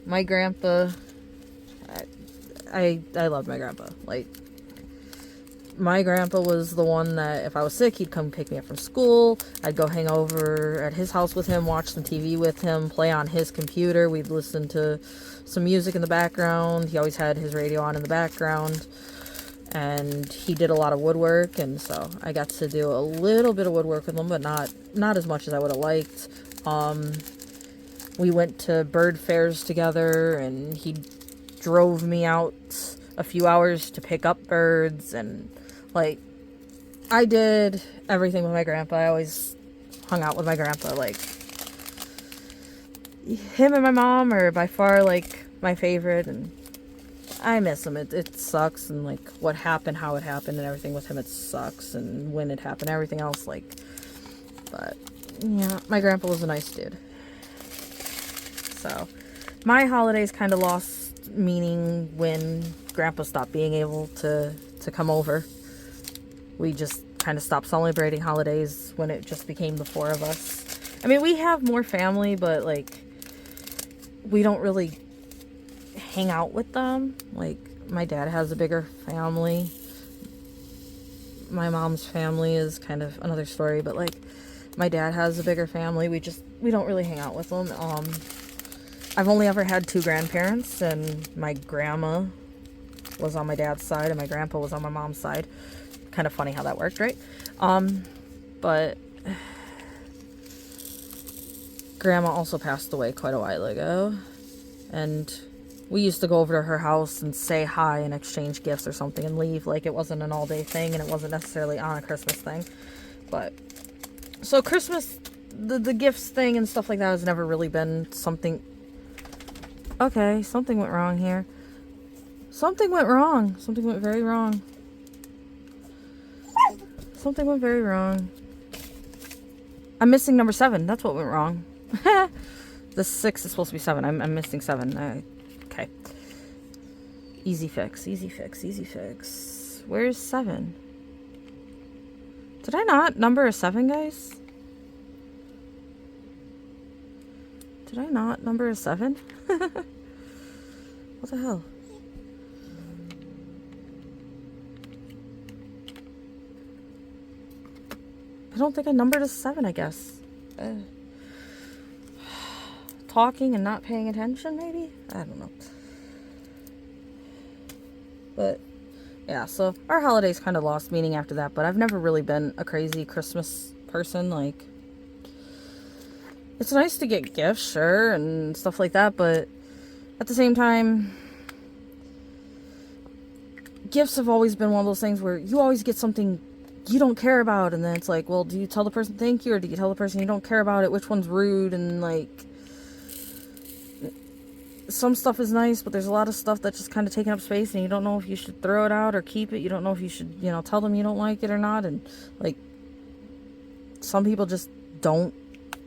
My grandpa, I loved my grandpa. Like, my grandpa was the one that if I was sick, he'd come pick me up from school. I'd go hang over at his house with him, watch some TV with him, play on his computer. We'd listen to some music in the background. He always had his radio on in the background. And he did a lot of woodwork, and so I got to do a little bit of woodwork with him, but not as much as I would have liked. We went to bird fairs together, and he drove me out a few hours to pick up birds, and like, I did everything with my grandpa. I always hung out with my grandpa. Like, him and my mom are by far like my favorite, and I miss him. It sucks, and like what happened, how it happened, and everything with him, it sucks, and when it happened, everything else, like, but yeah, my grandpa was a nice dude. So my holidays kind of lost meaning when grandpa stopped being able to come over. We just kind of stopped celebrating holidays when it just became the four of us. I mean, we have more family, but like, we don't really hang out with them. Like, my dad has a bigger family. My mom's family is kind of another story, but like, my dad has a bigger family. We don't really hang out with them. I've only ever had two grandparents, and my grandma was on my dad's side and my grandpa was on my mom's side. Kind of funny how that worked, right? But grandma also passed away quite a while ago, and we used to go over to her house and say hi and exchange gifts or something and leave. Like, it wasn't an all-day thing, and it wasn't necessarily on a Christmas thing. But so Christmas, the gifts thing and stuff like that has never really been something. Okay, something went wrong here. Something went wrong. Something went very wrong. Something went very wrong. I'm missing number 7. That's what went wrong. The 6 is supposed to be 7. I'm missing 7. Okay. Easy fix. Easy fix. Easy fix. Where's 7? Did I not number a 7, guys? Did I not number a 7? What the hell? I don't think I numbered a 7, I guess. Talking and not paying attention, maybe? I don't know. But, yeah, so our holidays kind of lost meaning after that, but I've never really been a crazy Christmas person. Like, it's nice to get gifts, sure, and stuff like that, but at the same time, gifts have always been one of those things where you always get something you don't care about, and then it's like, well, do you tell the person thank you, or do you tell the person you don't care about it? Which one's rude? And like, some stuff is nice, but there's a lot of stuff that's just kind of taking up space, and you don't know if you should throw it out or keep it. You don't know if you should, you know, tell them you don't like it or not. And like, some people just don't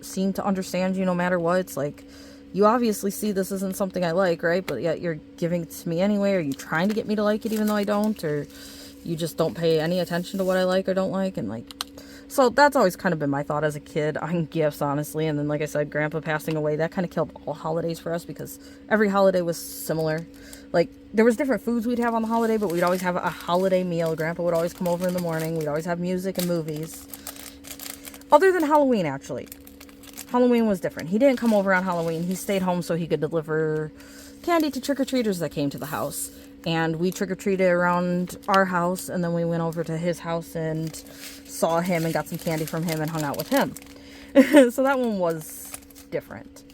seem to understand you no matter what. It's like, you obviously see this isn't something I like, right? But yet you're giving it to me anyway. Are you trying to get me to like it even though I don't? Or you just don't pay any attention to what I like or don't like? And like, so that's always kind of been my thought as a kid on gifts, honestly. And then, like I said, Grandpa passing away, that kind of killed all holidays for us, because every holiday was similar. Like, there was different foods we'd have on the holiday, but we'd always have a holiday meal. Grandpa would always come over in the morning. We'd always have music and movies. Other than Halloween, actually. Halloween was different. He didn't come over on Halloween. He stayed home so he could deliver candy to trick-or-treaters that came to the house. And we trick-or-treated around our house, and then we went over to his house and saw him and got some candy from him and hung out with him. So that one was different.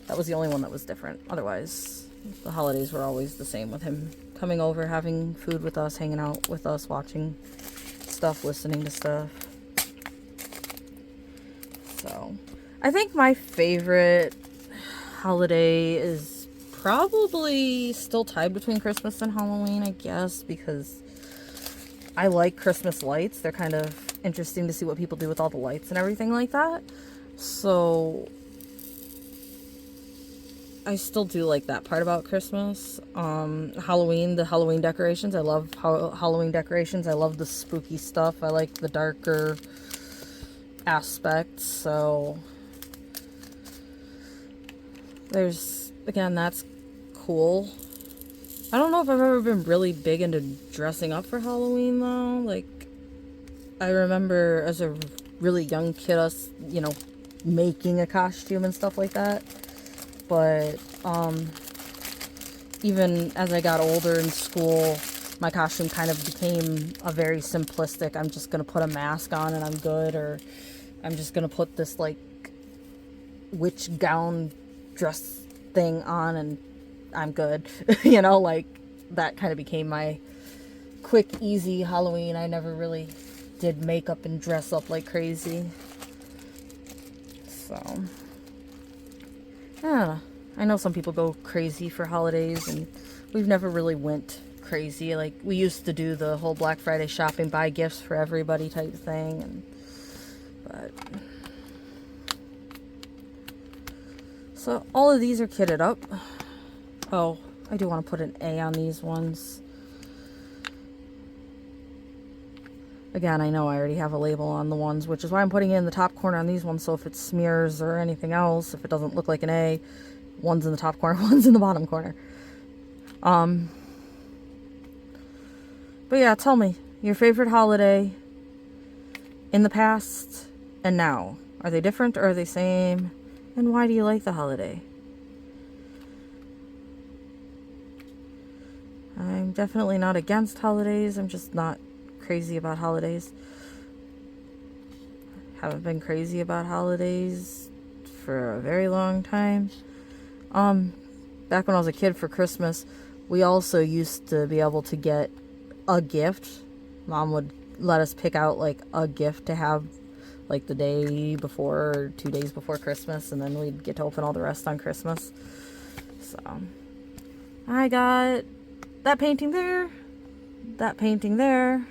That was the only one that was different. Otherwise, the holidays were always the same, with him coming over, having food with us, hanging out with us, watching stuff, listening to stuff. So, I think my favorite holiday is probably still tied between Christmas and Halloween, I guess, because I like Christmas lights. They're kind of interesting to see what people do with all the lights and everything like that. So I still do like that part about Christmas. Halloween, the Halloween decorations. I love Halloween decorations. I love the spooky stuff. I like the darker aspects. So there's, again, that's cool. I don't know if I've ever been really big into dressing up for Halloween, though. Like, I remember as a really young kid, us, you know, making a costume and stuff like that. But, even as I got older in school, my costume kind of became a very simplistic, I'm just going to put a mask on and I'm good, or I'm just going to put this, like, witch gown dress thing on and I'm good. You know, like, that kind of became my quick, easy Halloween. I never really did makeup and dress up like crazy. So, yeah, I know some people go crazy for holidays, and we've never really went crazy. Like, we used to do the whole Black Friday shopping, buy gifts for everybody type thing, but so all of these are kitted up. Oh, I do want to put an A on these ones. Again, I know I already have a label on the ones, which is why I'm putting it in the top corner on these ones, so if it smears or anything else, if it doesn't look like an A, one's in the top corner, one's in the bottom corner. But yeah, tell me, your favorite holiday in the past and now. Are they different or are they same? And why do you like the holiday? I'm definitely not against holidays. I'm just not crazy about holidays. Haven't been crazy about holidays for a very long time. Back when I was a kid, for Christmas, we also used to be able to get a gift. Mom would let us pick out like a gift to have like the day before or 2 days before Christmas, and then we'd get to open all the rest on Christmas. So I got that painting there, that painting there.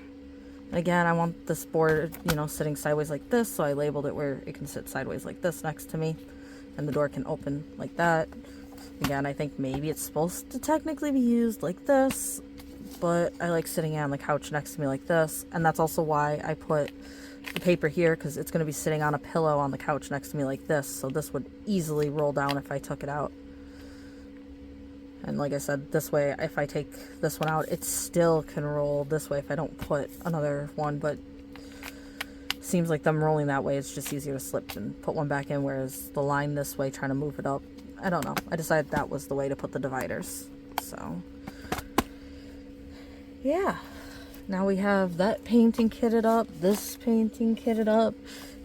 Again, I want this board, you know, sitting sideways like this, so I labeled it where it can sit sideways like this next to me, and the door can open like that. Again, I think maybe it's supposed to technically be used like this, but I like sitting on the couch next to me like this, and that's also why I put the paper here, because it's going to be sitting on a pillow on the couch next to me like this, so this would easily roll down if I took it out. And like I said, this way, if I take this one out, it still can roll this way if I don't put another one, but it seems like them rolling that way, it's just easier to slip and put one back in, whereas the line this way, trying to move it up, I don't know. I decided that was the way to put the dividers. So, yeah. Now we have that painting kitted up, this painting kitted up,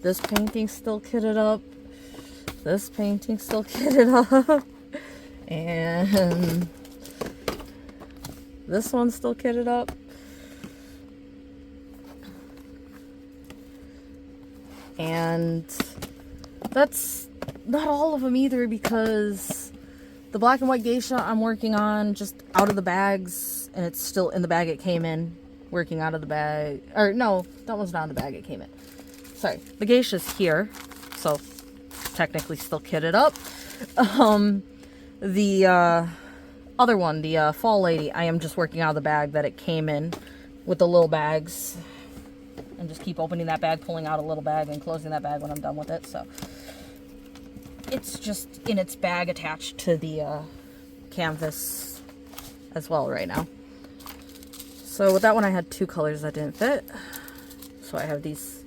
this painting still kitted up, this painting still kitted up, and this one's still kitted up. And that's not all of them either, because The black and white geisha I'm working on just out of the bags, and it's still in the bag it came in. Working out of the bag. Or no, that one's not in the bag it came in. Sorry. The geisha's here, so technically still kitted up. The other one, the fall lady, I am just working out of the bag that it came in with the little bags. And just keep opening that bag, pulling out a little bag, and closing that bag when I'm done with it. So it's just in its bag attached to the canvas as well right now. So with that one I had 2 colors that didn't fit. So I have these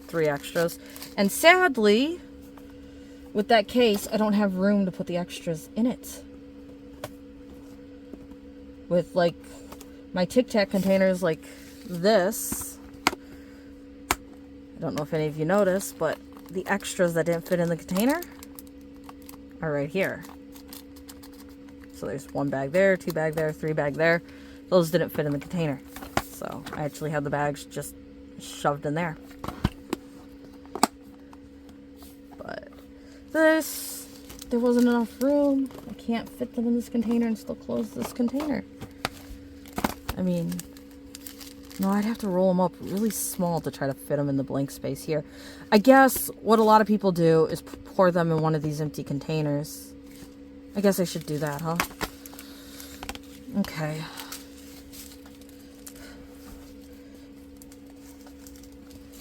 3 extras. And sadly, with that case, I don't have room to put the extras in it. With like my Tic Tac containers like this, I don't know if any of you noticed, but the extras that didn't fit in the container are right here. So there's 1 bag there, 2 bag there, 3 bag there. Those didn't fit in the container. So I actually had the bags just shoved in there. But this, there wasn't enough room. I can't fit them in this container and still close this container. I mean, no, I'd have to roll them up really small to try to fit them in the blank space here. I guess what a lot of people do is pour them in one of these empty containers. I guess I should do that, huh? Okay.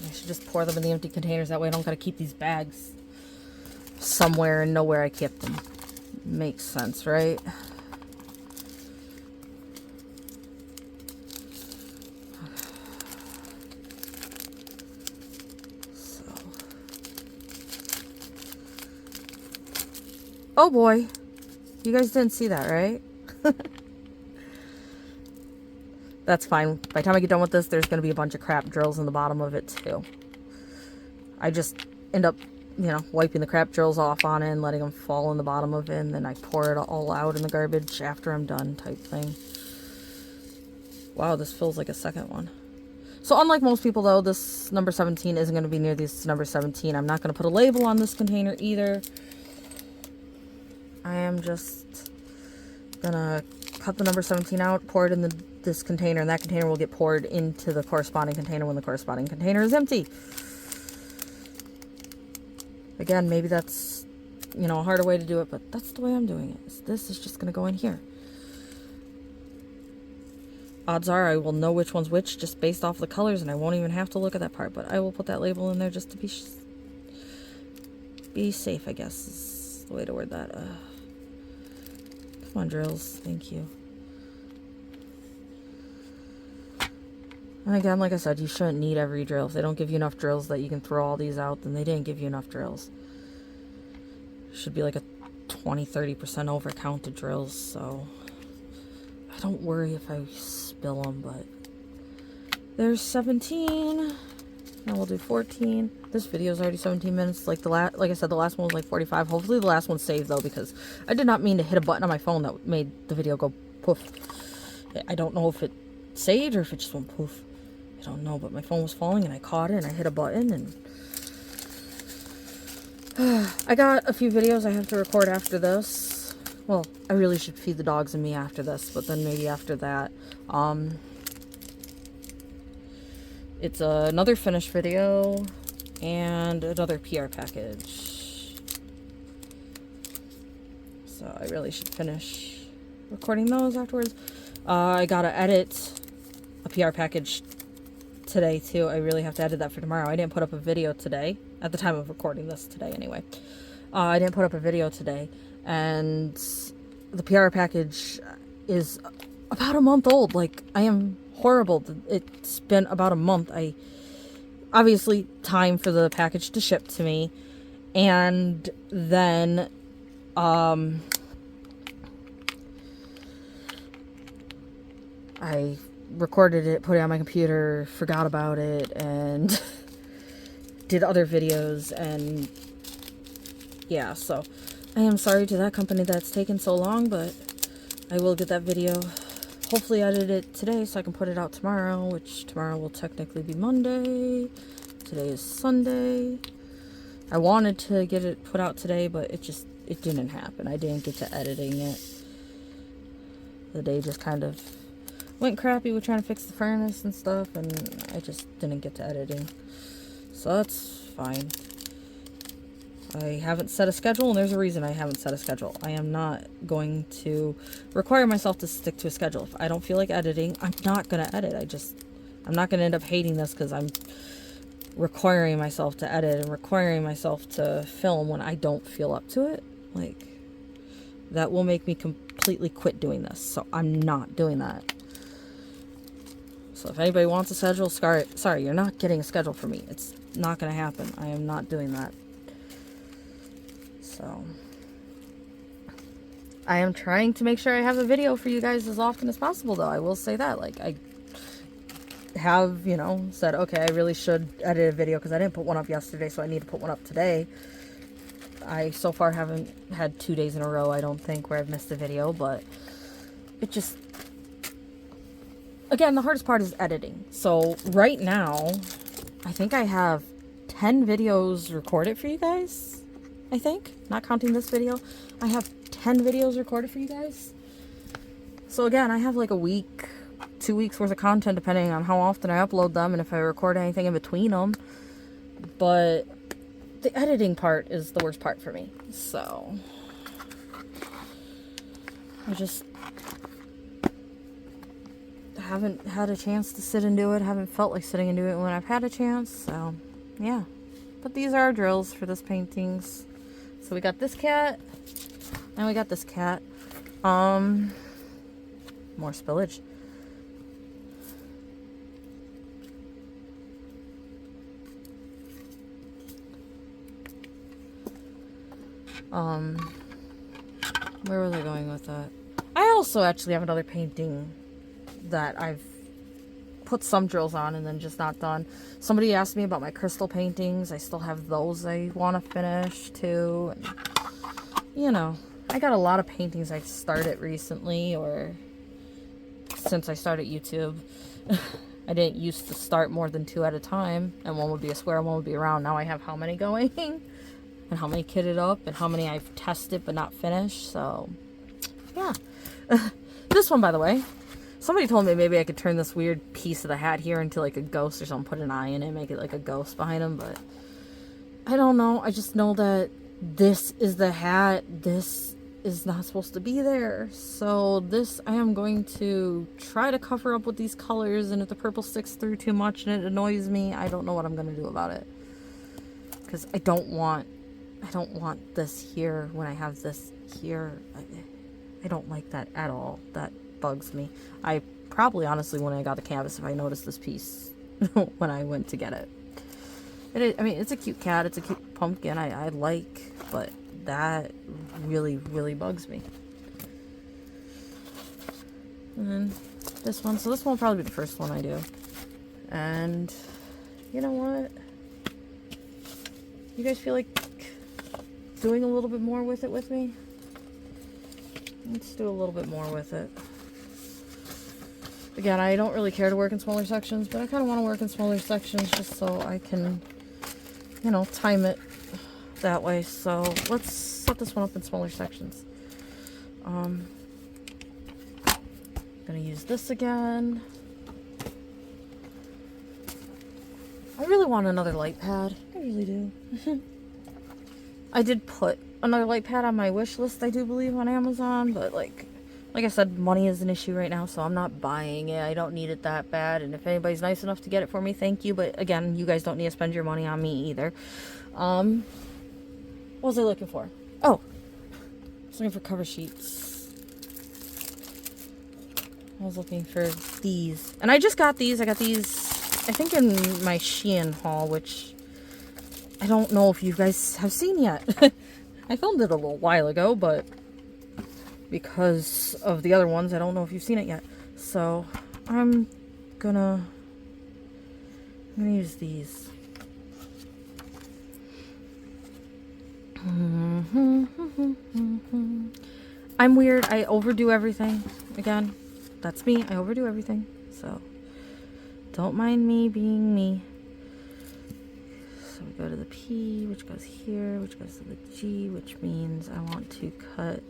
I should just pour them in the empty containers. That way I don't gotta keep these bags somewhere and know where I kept them. Makes sense, right? Oh boy, you guys didn't see that, right? That's fine. By the time I get done with this, there's going to be a bunch of crap drills in the bottom of it too. I just end up, you know, wiping the crap drills off on it and letting them fall in the bottom of it, and then I pour it all out in the garbage after I'm done type thing. Wow, this feels like a second one. So unlike most people though, this number 17 isn't going to be near this number 17. I'm not going to put a label on this container either. I am just gonna cut the number 17 out, pour it in this container, and that container will get poured into the corresponding container when the corresponding container is empty. Again, maybe that's, you know, a harder way to do it, but that's the way I'm doing it. This is just gonna go in here. Odds are I will know which one's which just based off the colors, and I won't even have to look at that part, but I will put that label in there just to be safe, I guess, is the way to word that. Come on, drills. Thank you. And again, like I said, you shouldn't need every drill. If they don't give you enough drills that you can throw all these out, then they didn't give you enough drills. Should be like a 20-30% over count of drills, so I don't worry if I spill them, but there's 17. Now we'll do 14. This video is already 17 minutes. Like I said, the last one was like 45. Hopefully the last one's saved though, because I did not mean to hit a button on my phone that made the video go poof. I don't know if it saved or if it just went poof. I don't know, but my phone was falling and I caught it and I hit a button and I got a few videos I have to record after this. Well, I really should feed the dogs and me after this, but then maybe after that. It's another finished video and another PR package. So I really should finish recording those afterwards. I gotta edit a PR package today too. I really have to edit that for tomorrow. I didn't put up a video today, at the time of recording this today anyway. I didn't put up a video today, and the PR package is about a month old. Like, I am horrible. It's been about a month. Obviously time for the package to ship to me, and then I recorded it, put it on my computer, forgot about it, and did other videos, and yeah, so I am sorry to that company that's taken so long, but I will get that video hopefully edit it today so I can put it out tomorrow, which tomorrow will technically be Monday. Today is Sunday. I wanted to get it put out today, but it just it didn't happen. I didn't get to editing it. The day just kind of went crappy with trying to fix the furnace and stuff, and I just didn't get to editing. So that's fine. I haven't set a schedule, and there's a reason I haven't set a schedule. I am not going to require myself to stick to a schedule. If I don't feel like editing, I'm not going to edit. I'm not going to end up hating this because I'm requiring myself to edit and requiring myself to film when I don't feel up to it. Like, that will make me completely quit doing this. So I'm not doing that. So if anybody wants a schedule, sorry, you're not getting a schedule from me. It's not going to happen. I am not doing that. So I am trying to make sure I have a video for you guys as often as possible, though. I will say that. Like, I have, you know, said, okay, I really should edit a video because I didn't put one up yesterday, so I need to put one up today. I so far haven't had 2 days in a row, I don't think, where I've missed a video, but it just, again, the hardest part is editing. So right now, I think I have 10 videos recorded for you guys. I think, not counting this video, I have 10 videos recorded for you guys. So again, I have like a week, 2 weeks worth of content depending on how often I upload them and if I record anything in between them. But the editing part is the worst part for me. So I just haven't had a chance to sit and do it. Haven't felt like sitting and do it when I've had a chance. So yeah, but these are our drills for this paintings. So we got this cat and we got this cat. More spillage. Where was I going with that? I also actually have another painting that I've put some drills on and then just not done. Somebody asked me about my crystal paintings. I still have those I want to finish too. And, you know, I got a lot of paintings I've started recently or since I started YouTube. I didn't used to start more than 2 at a time, and one would be a square, one would be a round. Now I have how many going? And how many kitted up, and how many I've tested but not finished. So yeah. This one, by the way, somebody told me maybe I could turn this weird piece of the hat here into like a ghost or something, put an eye in it, make it like a ghost behind him, but I don't know. I just know that this is the hat. This is not supposed to be there. So this I am going to try to cover up with these colors, and if the purple sticks through too much and it annoys me, I don't know what I'm going to do about it. Because I don't want this here when I have this here. I don't like that at all. That bugs me. I probably, honestly, when I got the canvas, if I noticed this piece when I went to get it. I mean, it's a cute cat. It's a cute pumpkin. I like, but that really, really bugs me. And then this one. So this one will probably be the first one I do. And you know what? You guys feel like doing a little bit more with it with me? Let's do a little bit more with it. Again, I don't really care to work in smaller sections, but I kind of want to work in smaller sections just so I can, you know, time it that way. So let's set this one up in smaller sections. I'm gonna use this again. I really want another light pad. I really do. I did put another light pad on my wish list, I do believe, on Amazon, but like I said, money is an issue right now, so I'm not buying it. I don't need it that bad, and if anybody's nice enough to get it for me, thank you, but again, you guys don't need to spend your money on me either. What was I looking for? Oh, I was looking for cover sheets. I was looking for these, and I just got these. I got these, I think, in my Shein haul, which I don't know if you guys have seen yet. I filmed it a little while ago, but because of the other ones, I don't know if you've seen it yet. So I'm gonna use these. I'm weird. I overdo everything. Again, that's me. I overdo everything. So don't mind me being me. So go to the P, which goes here, which goes to the G, which means I want to cut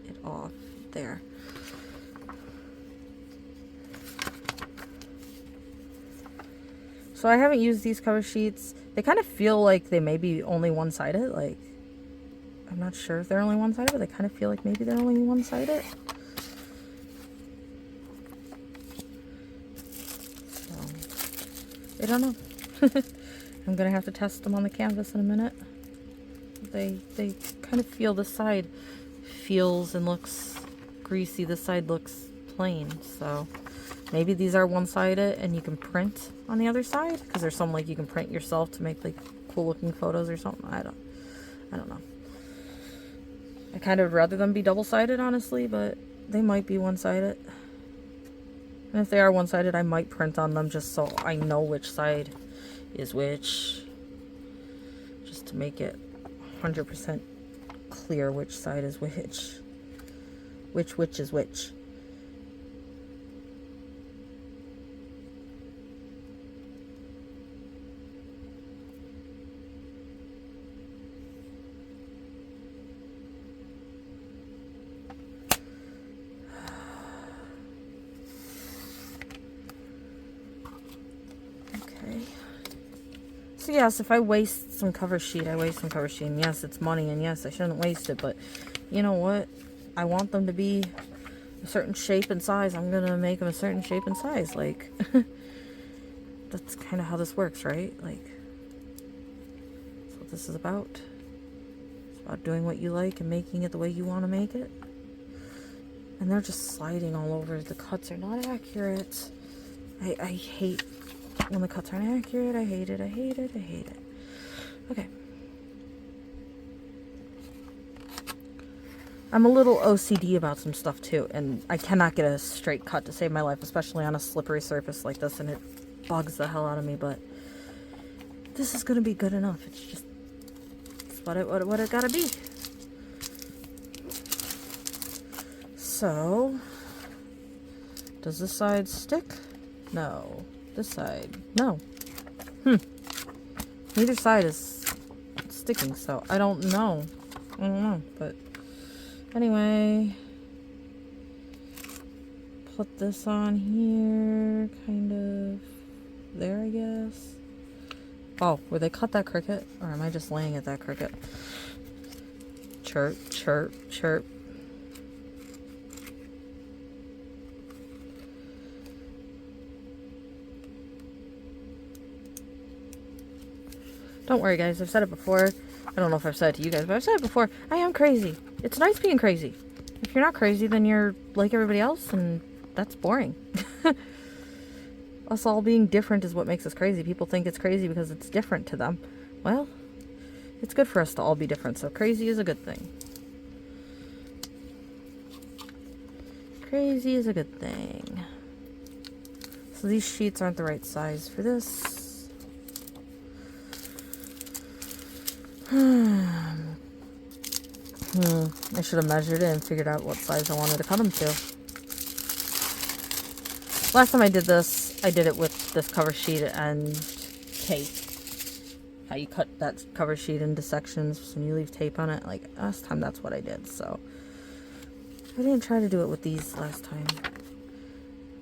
it off there. So I haven't used these cover sheets. They kind of feel like they may be only one-sided. Like, I'm not sure if they're only one-sided, but they kind of feel like maybe they're only one-sided. So, I don't know. I'm gonna have to test them on the canvas in a minute. They kind of feel, this side feels and looks greasy, this side looks plain. So maybe these are one-sided and you can print on the other side, because there's some like you can print yourself to make like cool looking photos or something. I don't know. I kind of would rather them be double-sided, honestly, but they might be one-sided. And if they are one-sided, I might print on them just so I know which side is which, just to make it 100% clear which side is which is which. So yes, if I waste some cover sheet, I waste some cover sheet. And yes, it's money. And yes, I shouldn't waste it. But you know what? I want them to be a certain shape and size. I'm going to make them a certain shape and size. Like, that's kind of how this works, right? Like, that's what this is about. It's about doing what you like and making it the way you want to make it. And they're just sliding all over. The cuts are not accurate. I hate when the cuts aren't accurate. I hate it. I hate it. I hate it. Okay. I'm a little OCD about some stuff too, and I cannot get a straight cut to save my life, especially on a slippery surface like this, and it bugs the hell out of me, but this is gonna be good enough. It's just, it's what it gotta be. So, does this side stick? No. This side, no. Neither side is sticking, so I don't know. But anyway, put this on here, kind of there, I guess. Oh, were they cut that cricket, or am I just laying at that cricket? Chirp, chirp, chirp. Don't worry, guys. I've said it before. I don't know if I've said it to you guys, but I've said it before. I am crazy. It's nice being crazy. If you're not crazy, then you're like everybody else, and that's boring. Us all being different is what makes us crazy. People think it's crazy because it's different to them. Well, it's good for us to all be different, so crazy is a good thing. Crazy is a good thing. So these sheets aren't the right size for this. I should have measured it and figured out what size I wanted to cut them to. Last time I did this, I did it with this cover sheet and tape. How you cut that cover sheet into sections and you leave tape on it. Like, last time that's what I did, so. I didn't try to do it with these last time.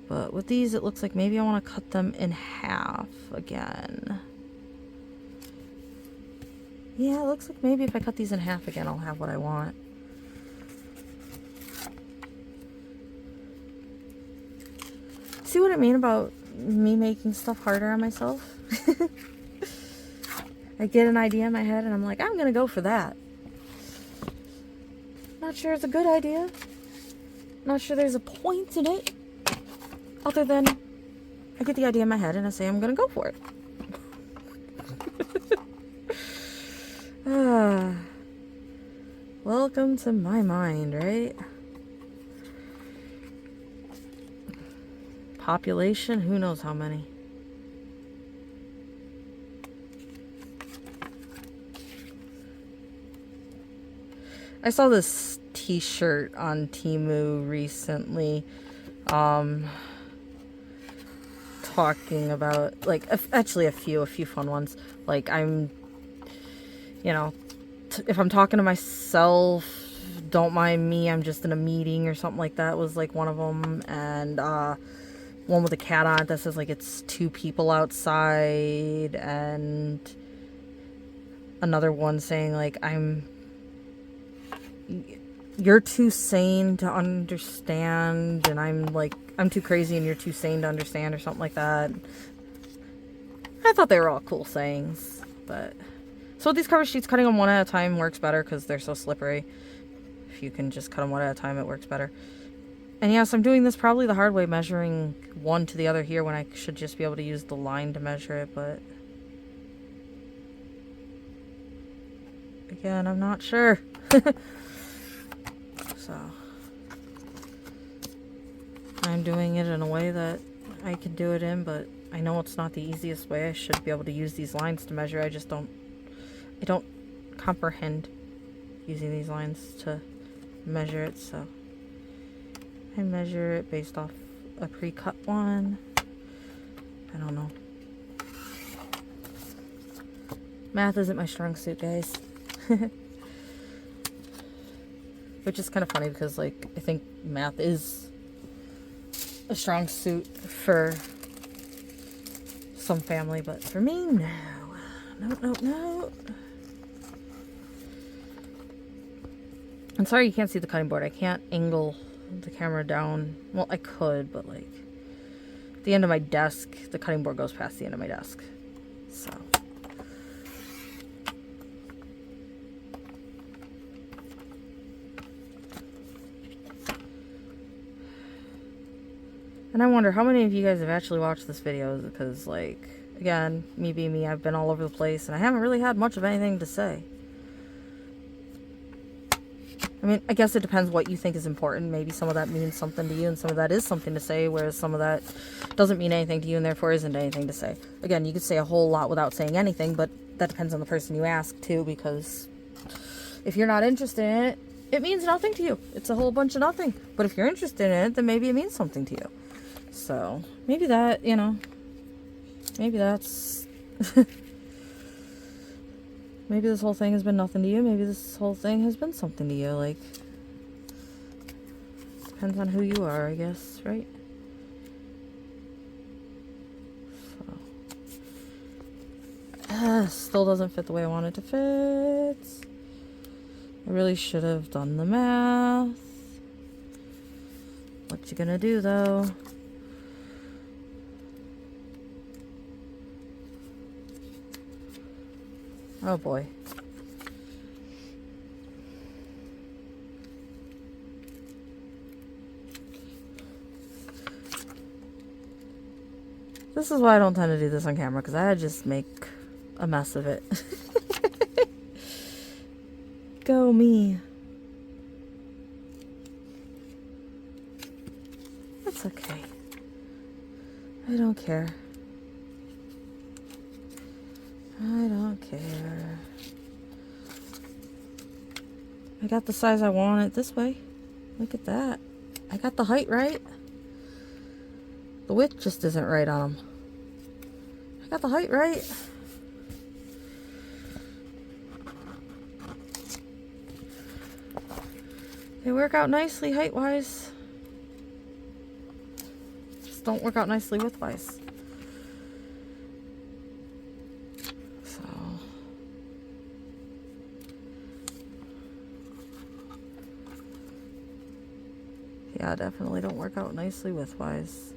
But with these, it looks like maybe I want to cut them in half again. Yeah, it looks like maybe if I cut these in half again, I'll have what I want. See what I mean about me making stuff harder on myself? I get an idea in my head and I'm like, I'm gonna go for that. Not sure it's a good idea. Not sure there's a point in it. Other than I get the idea in my head and I say I'm gonna go for it. Welcome to my mind, right? Population, who knows how many. I saw this t-shirt on Temu recently, talking about, like, actually a few fun ones. Like, I'm you know, if I'm talking to myself, don't mind me, I'm just in a meeting or something like that was like one of them. And one with a cat on it that says like it's 2 people outside, and another one saying like you're too sane to understand, and I'm too crazy and you're too sane to understand, or something like that. I thought they were all cool sayings. But so with these cover sheets, cutting them one at a time works better because they're so slippery. If you can just cut them one at a time, it works better. And yes, I'm doing this probably the hard way, measuring one to the other here when I should just be able to use the line to measure it, but again, I'm not sure. So I'm doing it in a way that I can do it in, but I know it's not the easiest way. I should be able to use these lines to measure. I don't comprehend using these lines to measure it, so I measure it based off a pre-cut one. I don't know. Math isn't my strong suit, guys. Which is kind of funny because, like, I think math is a strong suit for some family, but for me, no. No. I'm sorry you can't see the cutting board. I can't angle the camera down. Well, I could, but like at the end of my desk, the cutting board goes past the end of my desk. So and I wonder how many of you guys have actually watched this video, because like, again, me being me, I've been all over the place and I haven't really had much of anything to say. I mean, I guess it depends what you think is important. Maybe some of that means something to you and some of that is something to say, whereas some of that doesn't mean anything to you and therefore isn't anything to say. Again, you could say a whole lot without saying anything, but that depends on the person you ask too, because if you're not interested in it, it means nothing to you. It's a whole bunch of nothing. But if you're interested in it, then maybe it means something to you. So maybe that, maybe that's... Maybe this whole thing has been nothing to you. Maybe this whole thing has been something to you. Like, depends on who you are, I guess, right? So, still doesn't fit the way I want it to fit. I really should have done the math. What you gonna do, though? Oh boy. This is why I don't tend to do this on camera, because I just make a mess of it. Go me. That's okay. I don't care. I don't care. I got the size I want it this way. Look at that. I got the height right. The width just isn't right on them. I got the height right. They work out nicely height-wise. Just don't work out nicely width-wise. Yeah, definitely don't work out nicely width-wise.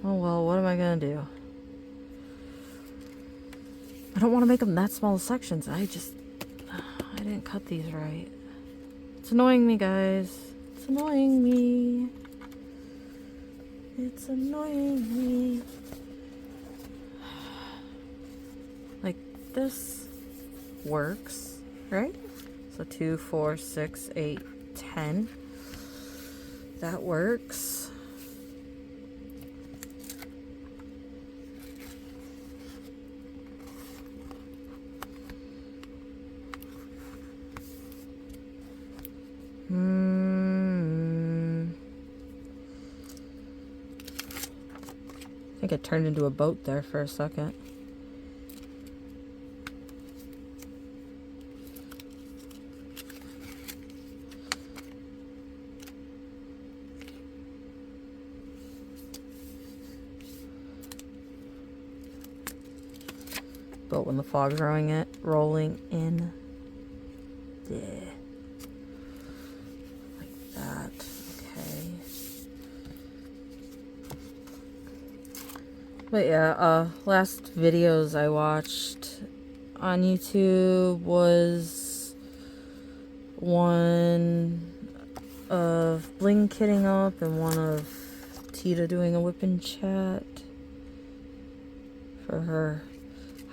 Oh well, what am I gonna do? I don't want to make them that small sections. I didn't cut these right. It's annoying me, guys. It's annoying me. It's annoying me. Like, this works, right? So 2, 4, 6, 8, 10. That works. I think it turned into a boat there for a second. but when the fog's rolling in, yeah, like that. Okay. But yeah, last videos I watched on YouTube was one of Bling kitting up and one of Tita doing a whip and chat for her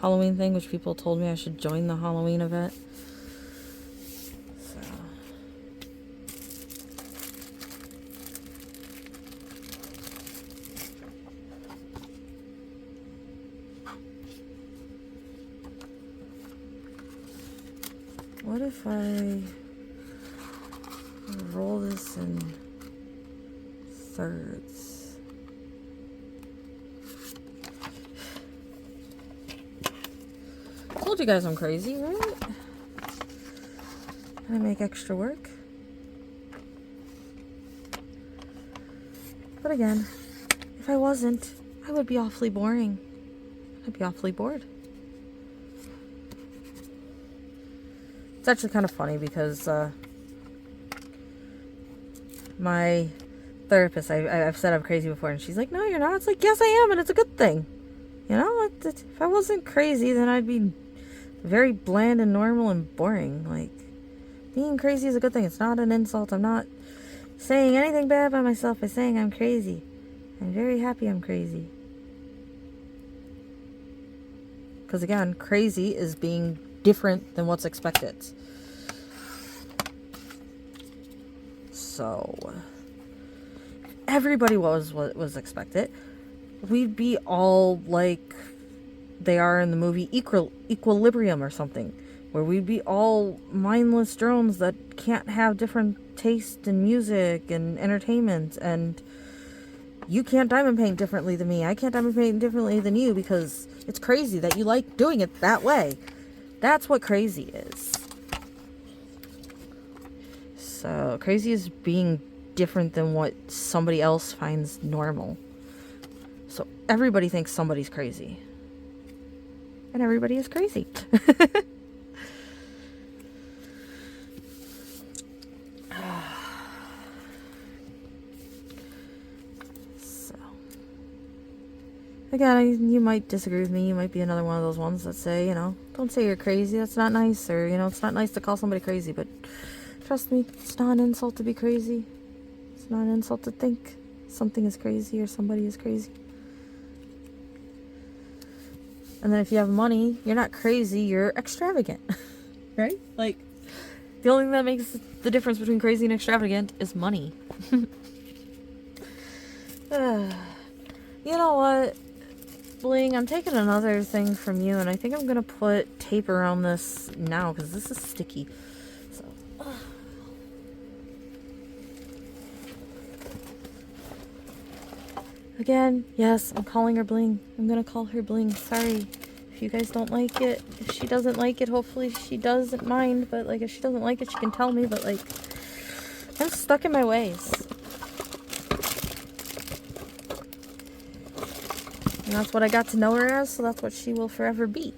Halloween thing, which people told me I should join the Halloween event. So what if I roll this in thirds? Told you guys I'm crazy, right? I make extra work. But again, if I wasn't, I would be awfully boring. I'd be awfully bored. It's actually kind of funny because my therapist, I've said I'm crazy before, and she's like, no, you're not. It's like, yes, I am, and it's a good thing. You know, if I wasn't crazy, then I'd be very bland and normal and boring. Like, being crazy is a good thing. It's not an insult. I'm not saying anything bad about myself by saying I'm crazy. I'm very happy I'm crazy. Because again, crazy is being different than what's expected. So, if everybody was what was expected, we'd be all like they are in the movie Equilibrium or something, where we'd be all mindless drones that can't have different taste in music and entertainment, and you can't diamond paint differently than me. I can't diamond paint differently than you because it's crazy that you like doing it that way. That's what crazy is. So, crazy is being different than what somebody else finds normal. So, everybody thinks somebody's crazy. And everybody is crazy. So, again, you might disagree with me. You might be another one of those ones that say, you know, don't say you're crazy. That's not nice. Or, you know, it's not nice to call somebody crazy. But trust me, it's not an insult to be crazy. It's not an insult to think something is crazy or somebody is crazy. And then if you have money, you're not crazy, you're extravagant. Right? Like, the only thing that makes the difference between crazy and extravagant is money. You know what, Bling, I'm taking another thing from you, and I think I'm going to put tape around this now, because this is sticky. So, again, yes, I'm calling her Bling. I'm going to call her Bling. Sorry if you guys don't like it. If she doesn't like it, hopefully she doesn't mind. But, like, if she doesn't like it, she can tell me. But, like, I'm stuck in my ways. And that's what I got to know her as, so that's what she will forever be.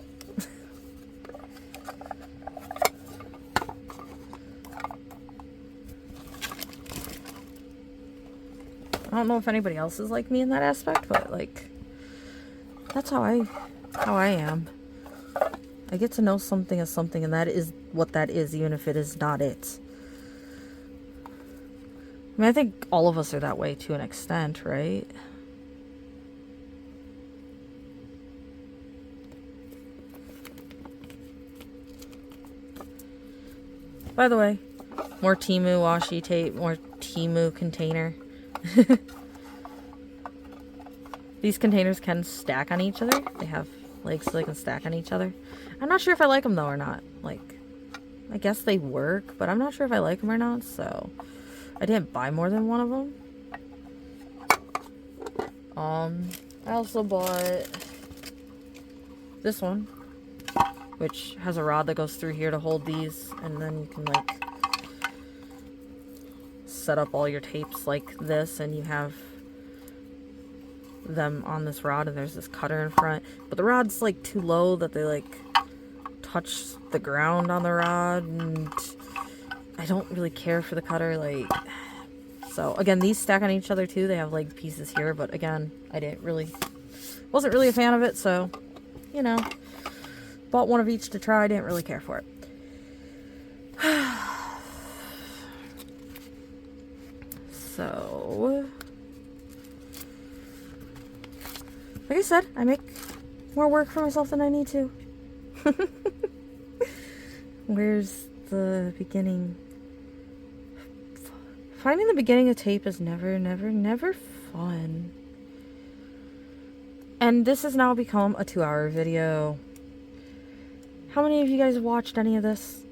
I don't know if anybody else is like me in that aspect, but like, that's how I am. I get to know something as something, and that is what that is, even if it is not it. I mean, I think all of us are that way to an extent, right? By the way, more Temu washi tape, more Temu container. These containers can stack on each other. They have legs so they can stack on each other. I'm not sure if I like them though or not. Like, I guess they work, but I'm not sure if I like them or not, so I didn't buy more than one of them. I also bought this one, which has a rod that goes through here to hold these, and then you can like set up all your tapes like this, and you have them on this rod, and there's this cutter in front, but the rod's like too low that they like touch the ground on the rod, and I don't really care for the cutter, like, so again, these stack on each other too. They have like pieces here, but again, wasn't really a fan of it, so, you know, bought one of each to try. Didn't really care for it. So, like I said, I make more work for myself than I need to. Where's the beginning? Finding the beginning of tape is never fun. And this has now become a 2-hour video. How many of you guys watched any of this?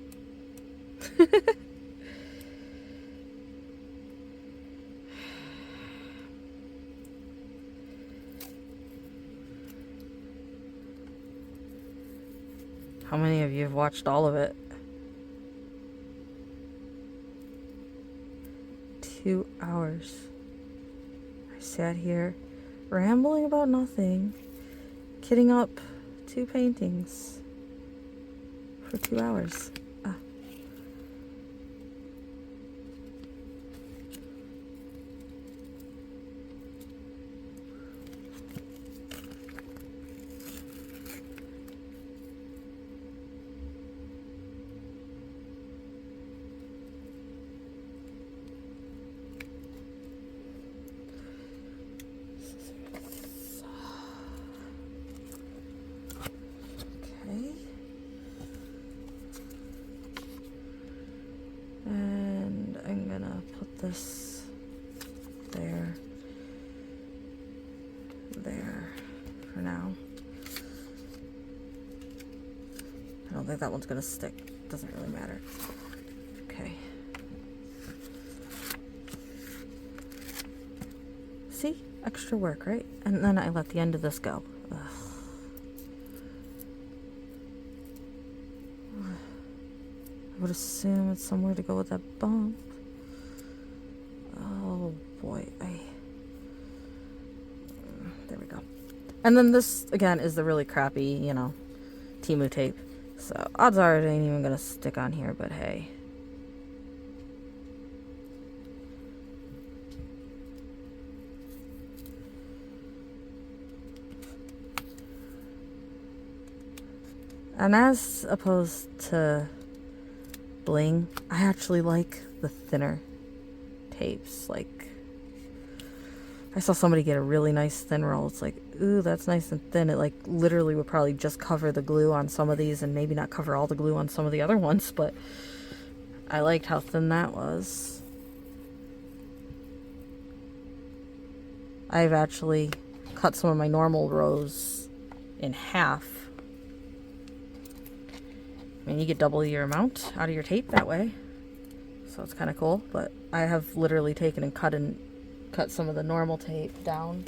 How many of you have watched all of it? 2 hours. I sat here rambling about nothing, kitting up 2 paintings for 2 hours. And I'm gonna put this there for now. I don't think that one's gonna stick. Doesn't really matter. Okay. See? Extra work, right? And then I let the end of this go. Ugh. I would assume it's somewhere to go with that bump. Oh boy, there we go. And then this, again, is the really crappy, you know, Temu tape. So odds are it ain't even gonna stick on here, but hey. And as opposed to bling, I actually like the thinner tapes. Like, I saw somebody get a really nice thin roll. It's like, ooh, that's nice and thin. It like literally would probably just cover the glue on some of these and maybe not cover all the glue on some of the other ones, but I liked how thin that was. I've actually cut some of my normal rows in half. I mean, you get double your amount out of your tape that way, so it's kind of cool. But I have literally taken and cut some of the normal tape down.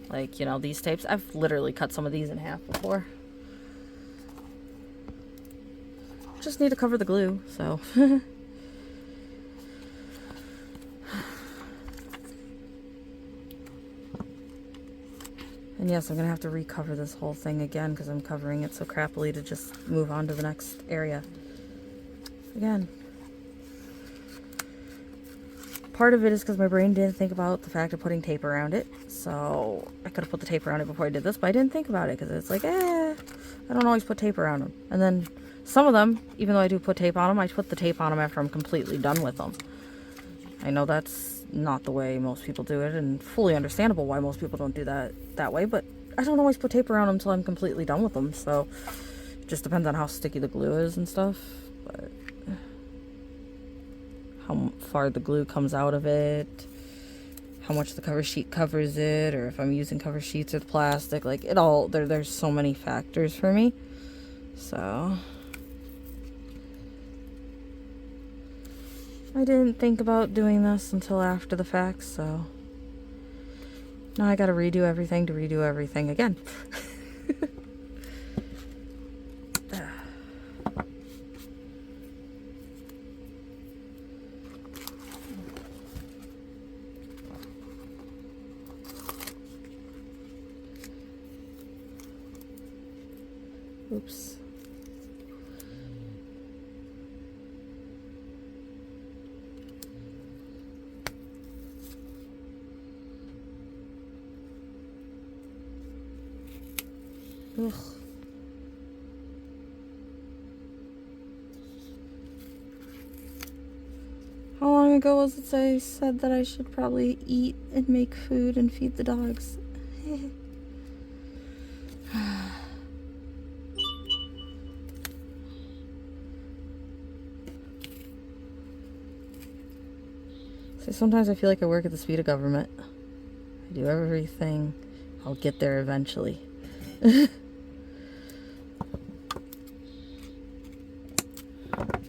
Like, you know, these tapes, I've literally cut some of these in half before. Just need to cover the glue, so. And yes, I'm going to have to recover this whole thing again because I'm covering it so crappily to just move on to the next area. Again. Part of it is because my brain didn't think about the fact of putting tape around it. So I could have put the tape around it before I did this, but I didn't think about it because it's like, I don't always put tape around them. And then some of them, even though I do put tape on them, I put the tape on them after I'm completely done with them. I know that's not the way most people do it, and fully understandable why most people don't do that way, but I don't always put tape around them until I'm completely done with them, so it just depends on how sticky the glue is and stuff, but how far the glue comes out of it, how much the cover sheet covers it, or if I'm using cover sheets or the plastic, like it all, there's so many factors for me, so I didn't think about doing this until after the fact, so now I gotta redo everything to redo everything again. Oops. Ugh. How long ago was it I said that I should probably eat and make food and feed the dogs? So sometimes I feel like I work at the speed of government. I do everything. I'll get there eventually.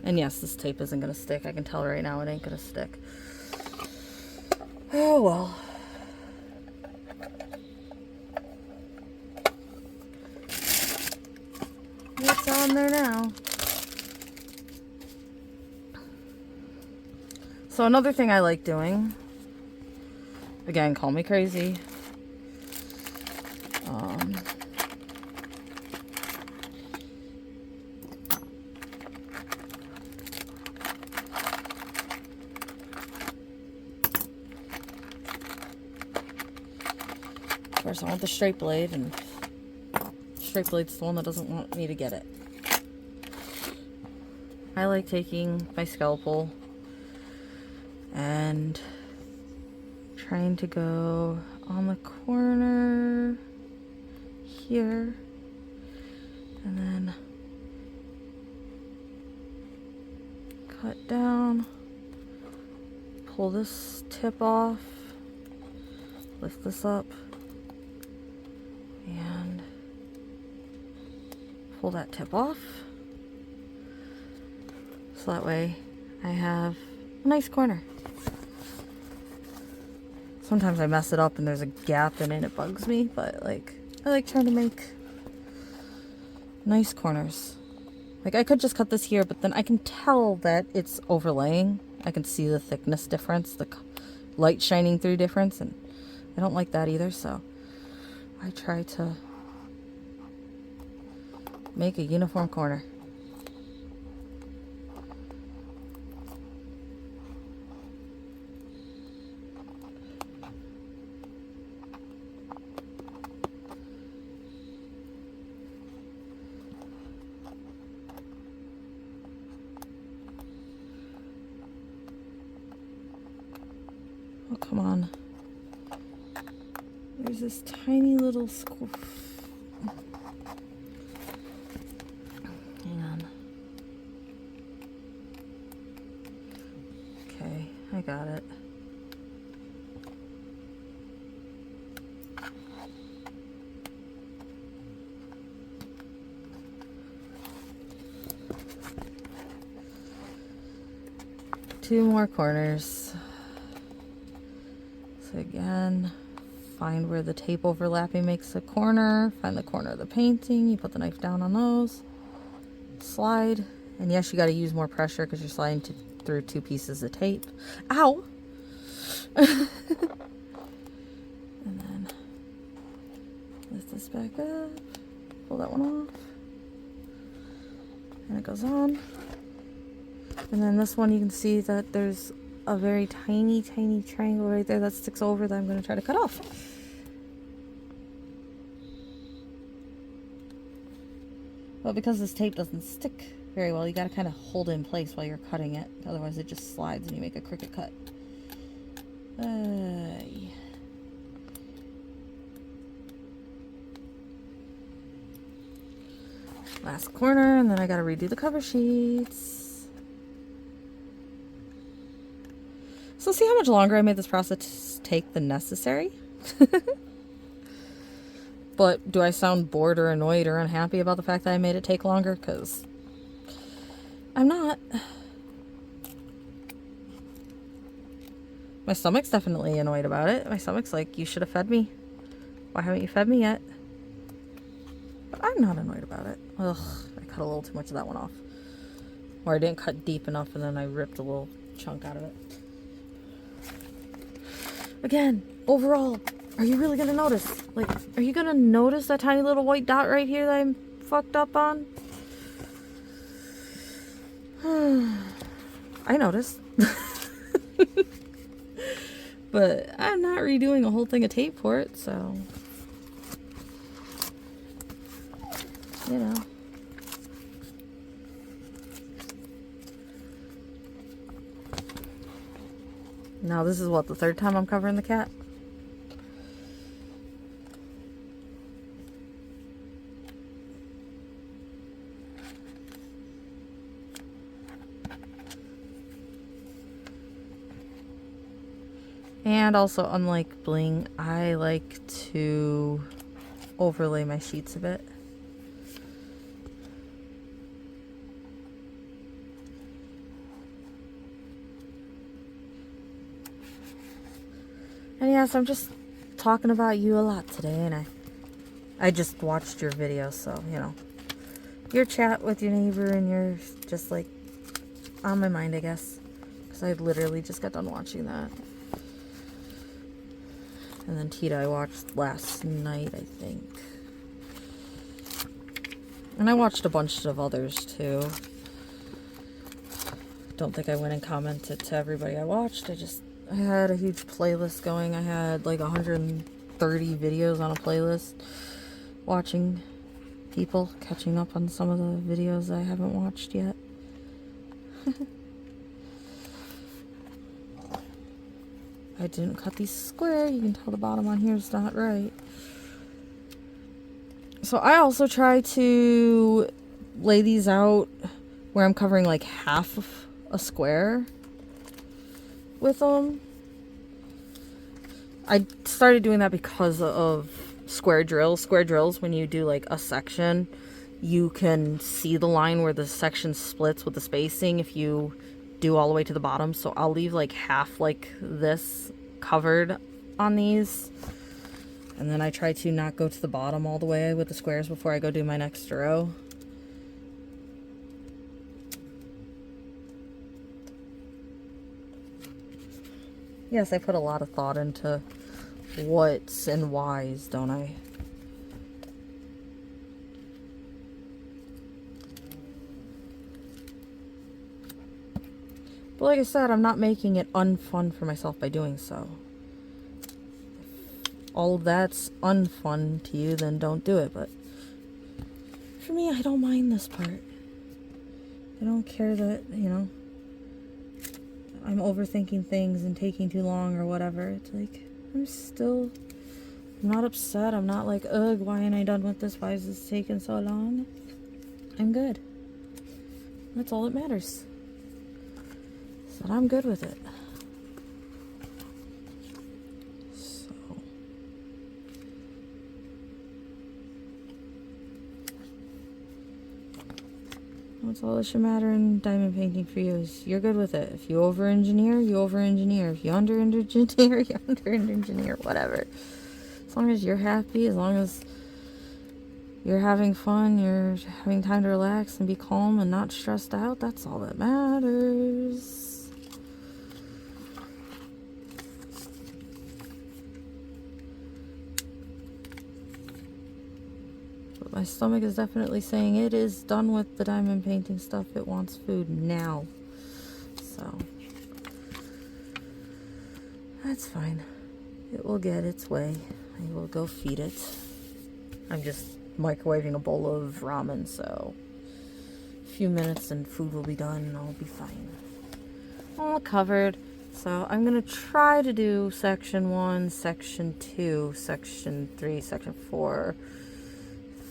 And yes, this tape isn't gonna stick. I can tell right now it ain't gonna stick. Oh well. What's on there now? So another thing I like doing, again, call me crazy, of course I want the straight blade, and straight blade's the one that doesn't want me to get it. I like taking my scalpel and trying to go on the corner here, and then cut down, pull this tip off, lift this up, and pull that tip off, so that way I have a nice corner. Sometimes I mess it up and there's a gap in it and it bugs me, but like, I like trying to make nice corners. Like, I could just cut this here, but then I can tell that it's overlaying. I can see the thickness difference, the light shining through difference, and I don't like that either, so I try to make a uniform corner. Oh, come on. There's this tiny little hang on. Okay, I got it. Two more corners. So again, find where the tape overlapping makes a corner, find the corner of the painting, you put the knife down on those, slide, and yes, you got to use more pressure because you're sliding through two pieces of tape. Ow! And then lift this back up, pull that one off, and it goes on. And then this one, you can see that there's a very tiny triangle right there that sticks over that I'm going to try to cut off. But because this tape doesn't stick very well, you got to kind of hold it in place while you're cutting it. Otherwise it just slides and you make a crooked cut. Last corner, and then I got to redo the cover sheets. So see how much longer I made this process take than necessary? But do I sound bored or annoyed or unhappy about the fact that I made it take longer? Because I'm not. My stomach's definitely annoyed about it. My stomach's like, you should have fed me. Why haven't you fed me yet? But I'm not annoyed about it. Ugh, I cut a little too much of that one off. Or I didn't cut deep enough and then I ripped a little chunk out of it. Again, overall, are you really going to notice? Like, are you going to notice that tiny little white dot right here that I'm fucked up on? I noticed. But I'm not redoing a whole thing of tape for it, so... You know. Now this is what, the third time I'm covering the cat? And also, unlike Bling, I like to overlay my sheets a bit. And yes, I'm just talking about you a lot today, and I just watched your video, so, you know. Your chat with your neighbor and you're just, like, on my mind, I guess. Because I literally just got done watching that. And then Tita I watched last night, I think. And I watched a bunch of others, too. Don't think I went and commented to everybody I watched. I had a huge playlist going. I had like 130 videos on a playlist. Watching people, catching up on some of the videos I haven't watched yet. I didn't cut these square. You can tell the bottom on here is not right. So I also try to lay these out where I'm covering like half of a square with them. I started doing that because of square drills. Square drills, when you do like a section, you can see the line where the section splits with the spacing if you do all the way to the bottom. So I'll leave like half like this covered on these, and then I try to not go to the bottom all the way with the squares before I go do my next row. Yes, I put a lot of thought into what's and whys, don't I? But like I said, I'm not making it unfun for myself by doing so. If all of that's unfun to you, then don't do it. But for me, I don't mind this part. I don't care that, you know, I'm overthinking things and taking too long or whatever. It's like, I'm not upset. I'm not like, ugh, why ain't I done with this? Why is this taking so long? I'm good. That's all that matters. So I'm good with it. So. That's all that should matter in diamond painting for you is you're good with it. If you over-engineer, you over-engineer. If you under-engineer, you under-engineer. Whatever. As long as you're happy, as long as you're having fun, you're having time to relax and be calm and not stressed out, that's all that matters. But my stomach is definitely saying it is done with the diamond painting stuff. It wants food now. So that's fine. It will get its way. I will go feed it. I'm just microwaving a bowl of ramen, so a few minutes and food will be done and I'll be fine. All covered. So I'm going to try to do section 1, section 2, section 3, section 4,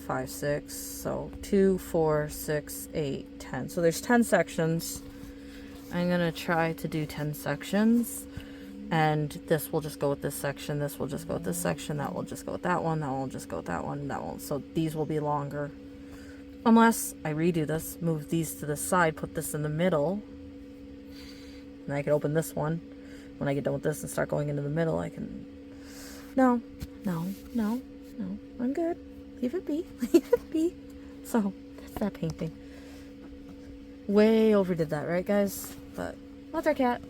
5, 6. So 2, 4, 6, 8, 10. So there's 10 sections. I'm going to try to do 10 sections. And this will just go with this section, this will just go with this section, that will just go with that one, that one will just go with that one, that one. So these will be longer. Unless I redo this, move these to the side, put this in the middle. And I can open this one. When I get done with this and start going into the middle, I can... No. I'm good. Leave it be. Leave it be. So, that's that painting. Way overdid that, right, guys? But, that's our cat.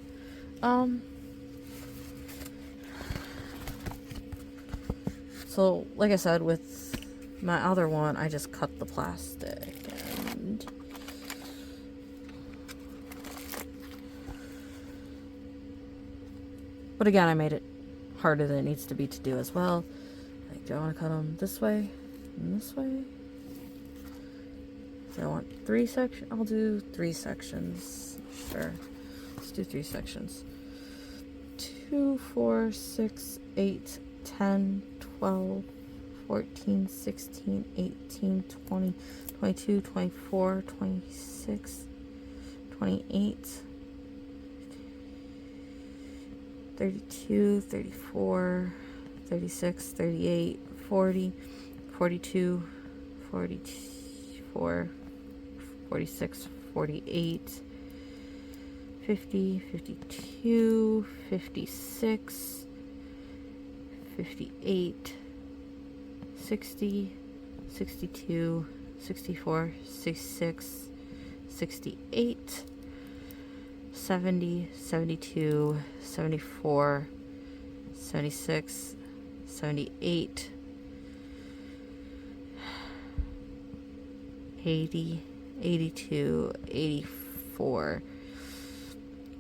So, like I said, with My other one, I just cut the plastic and but again, I made it harder than it needs to be to do as well. Like, do I want to cut them this way and this way? Do I want 3 sections? I'll do 3 sections. Sure. Let's do 3 sections. 2, 4, 6, 8, 10, 12, 14, 16, 18, 20, 22, 24, 26, 28, 32, 34, 36, 38, 40, 42, 44, 46, 48, 50, 52, 56, 58, 60, 62, 64, 66, 68, 70, 72, 74, 76, 78, 80, 82, 84,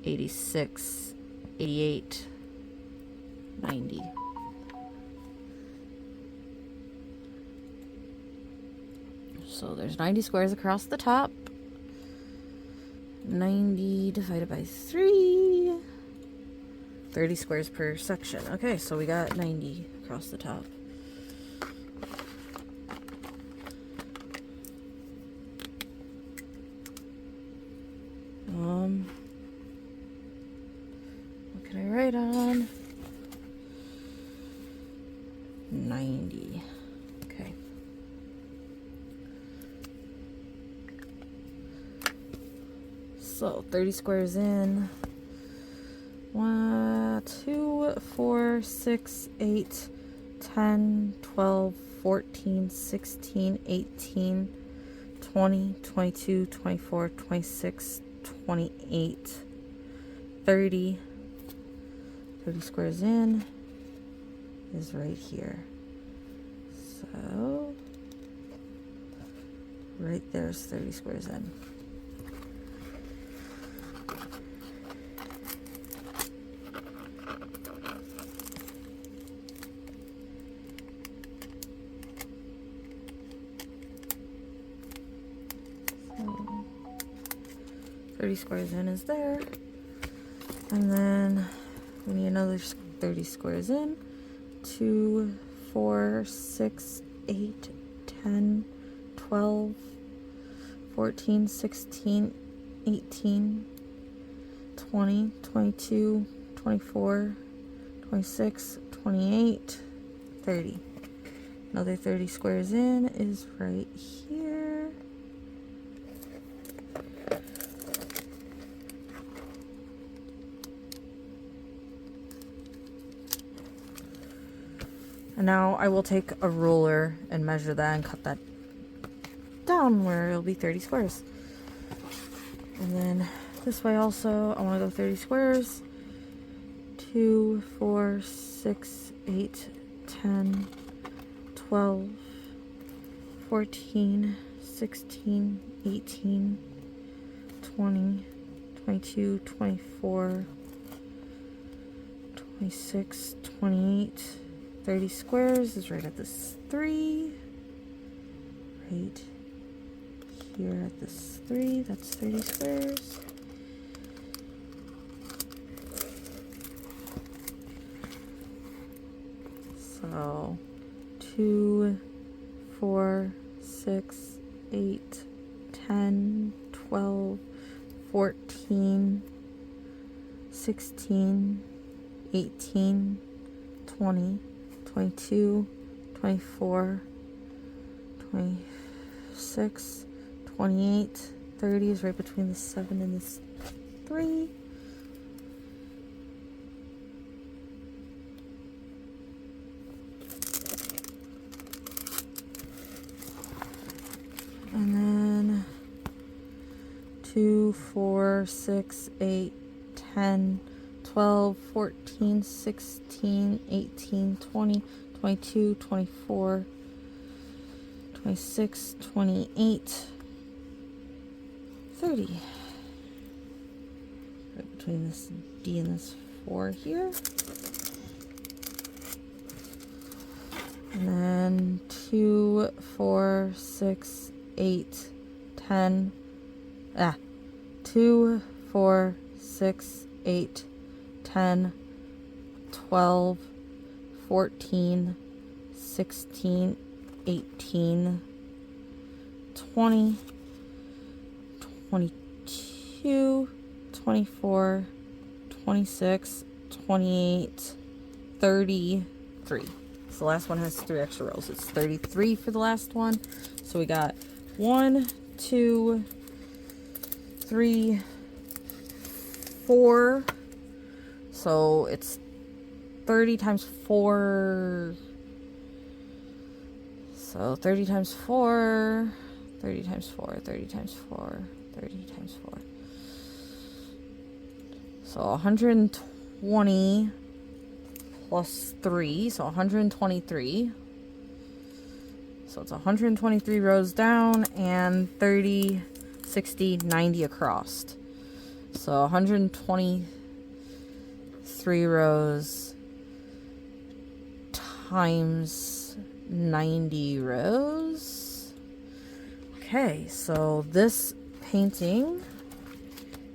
86, 88, 90. So there's 90 squares across the top. 90 divided by 3. 30 squares per section. Okay, so we got 90 across the top. What can I write on? 90. Okay. So 30 squares in. 1, 2, 4, 6, 8, 10, 12, 14, 16, 18, 20, 22, 24, 26, 28, 30. 30 squares in is right here. So right there's 30 squares in. So 30 squares in is there. And then we need another 30 squares in. 2, 4, 6, 8, 10, 12, 14, 16, 18, 20, 22, 24, 26, 28, 30. Another 30 squares in is right here. And now I will take a ruler and measure that and cut that down where it'll be 30 squares. And then this way also, I want to go 30 squares. 2, 4, 6, 8, 10, 12, 14, 16, 18, 20, 22, 24, 26, 28, 30 squares is right at this 3. Right here at this 3, that's 30 squares. So 2, 4, 6, 8, 10, 12, 14, 16, 18, 20, 22, 24, 26, 28, 30 is right between the 7 and this 3. And then 2, 4, 6, 8, 10, 12, 14, 16, 18, 20, 22, 24, 26, 28, 30. Right between this D and this 4 here. And then 2, 4, 6, 8, 10. 2, 4, 6, 8, 10, 12, 14, 16, 18, 20, 22, 24, 26, 28, 33. So the last one has 3 extra rows. It's 33 for the last one. So we got 1, 2, 3, 4. So it's 30 times 4. So 30 times 4, 30 times 4, 30 times 4, 30 times 4. So 120 plus 3, so 123. So it's 123 rows down and 30, 60, 90 across. So 123 rows times 90 rows. Okay, so this painting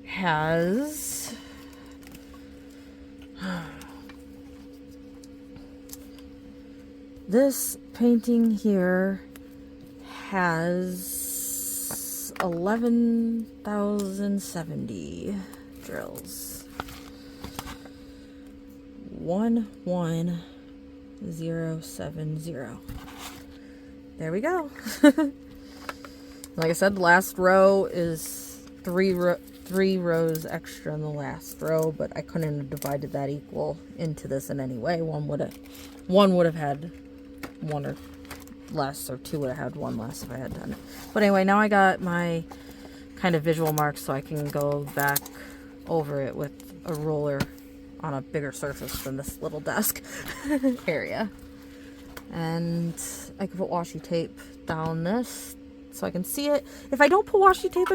has this painting here has 11,070 drills. 11070. There we go. Like I said, the last row is three rows extra in the last row, but I couldn't have divided that equal into this in any way. One would have had one or less, or 2 would have had 1 less if I had done it. But anyway, now I got my kind of visual marks, so I can go back over it with a roller on a bigger surface than this little desk area. And I can put washi tape down this so I can see it. If I don't put washi tape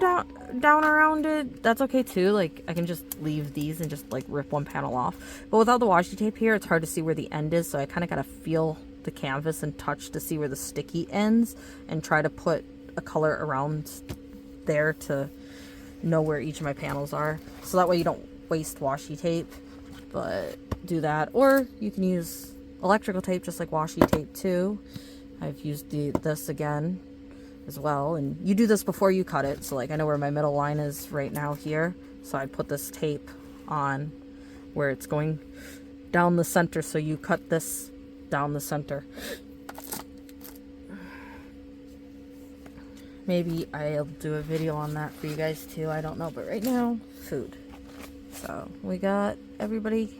down around it, that's okay too. Like, I can just leave these and just like rip one panel off. But without the washi tape here, it's hard to see where the end is, so I kind of gotta feel the canvas and touch to see where the sticky ends and try to put a color around there to know where each of my panels are, so that way you don't waste washi tape. But do that, or you can use electrical tape just like washi tape too. I've used this again as well, and you do this before you cut it. So like, I know where my middle line is right now here, so I put this tape on where it's going down the center, so you cut this down the center. Maybe I'll do a video on that for you guys too, I don't know. But right now, food. So we got everybody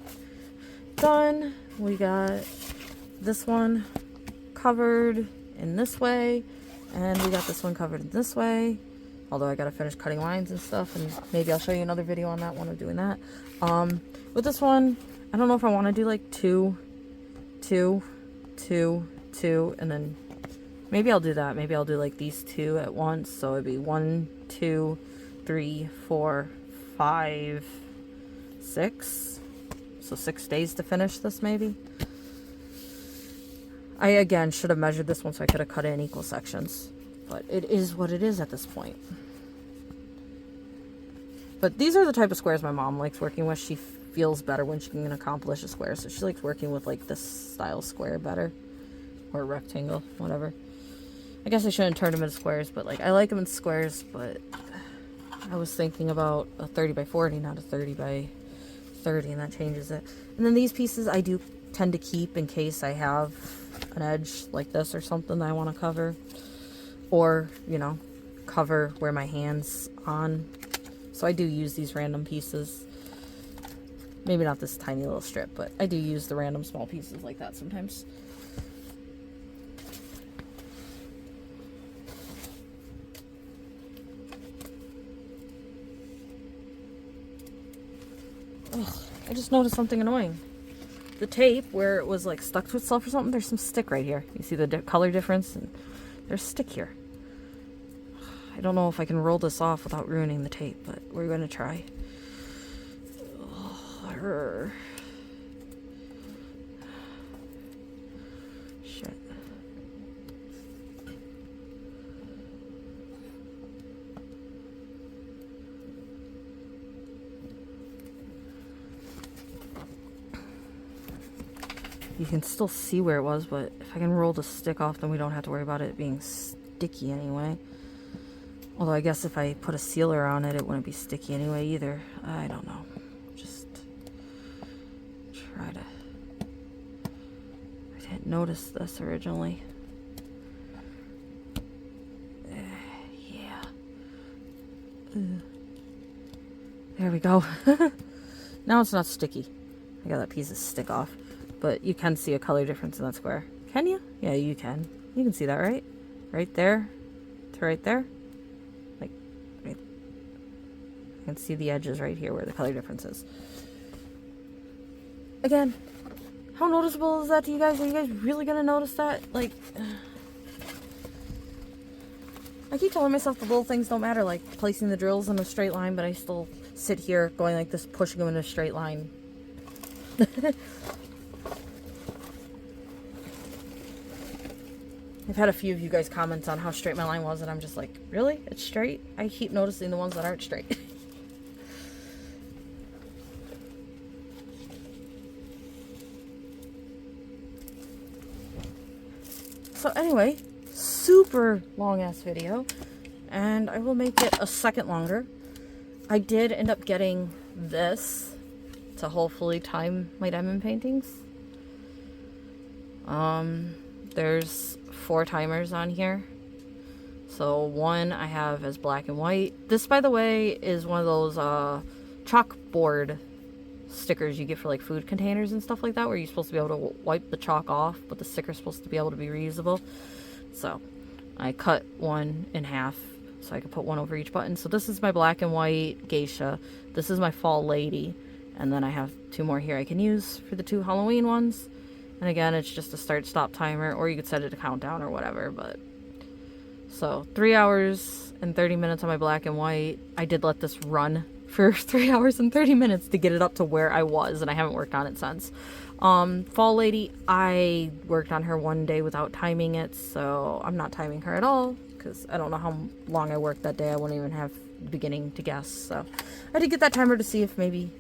done. We got this one covered in this way, and we got this one covered in this way, although I gotta finish cutting lines and stuff, and maybe I'll show you another video on that one of doing that. With this one, I don't know if I want to do like 2, 2, 2, 2, and then maybe I'll do that. Maybe I'll do like these 2 at once, so it'd be 1, 2, 3, 4, 5, 6. So 6 days to finish this, maybe. I again should have measured this one so I could have cut it in equal sections, but it is what it is at this point. But these are the type of squares my mom likes working with. She feels better when she can accomplish a square, so she likes working with like this style square better, or rectangle, whatever. I guess I shouldn't turn them into squares, but like, I like them in squares, but I was thinking about a 30 by 40, not a 30 by 30, and that changes it. And then these pieces I do tend to keep in case I have an edge like this or something that I want to cover, or, you know, cover where my hand's on. So I do use these random pieces. Maybe not this tiny little strip, but I do use the random small pieces like that sometimes. Ugh, I just noticed something annoying. The tape, where it was like stuck to itself or something, there's some stick right here. You see the color difference? And There's stick here. I don't know if I can roll this off without ruining the tape, but we're going to try. Oh, shit. You can still see where it was, but if I can roll the stick off, then we don't have to worry about it being sticky anyway. Although I guess if I put a sealer on it, it wouldn't be sticky anyway either. I don't know. Just try to... I didn't notice this originally. Yeah. There we go. Now it's not sticky. I got that piece of stick off. But you can see a color difference in that square. Can you? Yeah, you can. You can see that, right? Right there to right there. Like, right. You can see the edges right here where the color difference is. Again, how noticeable is that to you guys? Are you guys really gonna notice that? Like, I keep telling myself the little things don't matter, like placing the drills in a straight line, but I still sit here going like this, pushing them in a straight line. I've had a few of you guys comment on how straight my line was, and I'm just like, really? It's straight? I keep noticing the ones that aren't straight. So anyway, super long ass video, and I will make it a second longer. I did end up getting this to hopefully time my diamond paintings. There's 4 timers on here. So one I have as black and white. This, by the way, is one of those chalkboard stickers you get for like food containers and stuff like that, where you're supposed to be able to wipe the chalk off, but the sticker's supposed to be able to be reusable. So I cut one in half so I could put one over each button. So this is my black and white geisha. This is my fall lady. And then I have 2 more here I can use for the 2 Halloween ones. And again, it's just a start-stop timer, or you could set it to countdown or whatever, but... So, 3 hours and 30 minutes on my black and white. I did let this run for 3 hours and 30 minutes to get it up to where I was, and I haven't worked on it since. Fall Lady, I worked on her one day without timing it, so I'm not timing her at all, because I don't know how long I worked that day. I wouldn't even have the beginning to guess, so... I did get that timer to see if maybe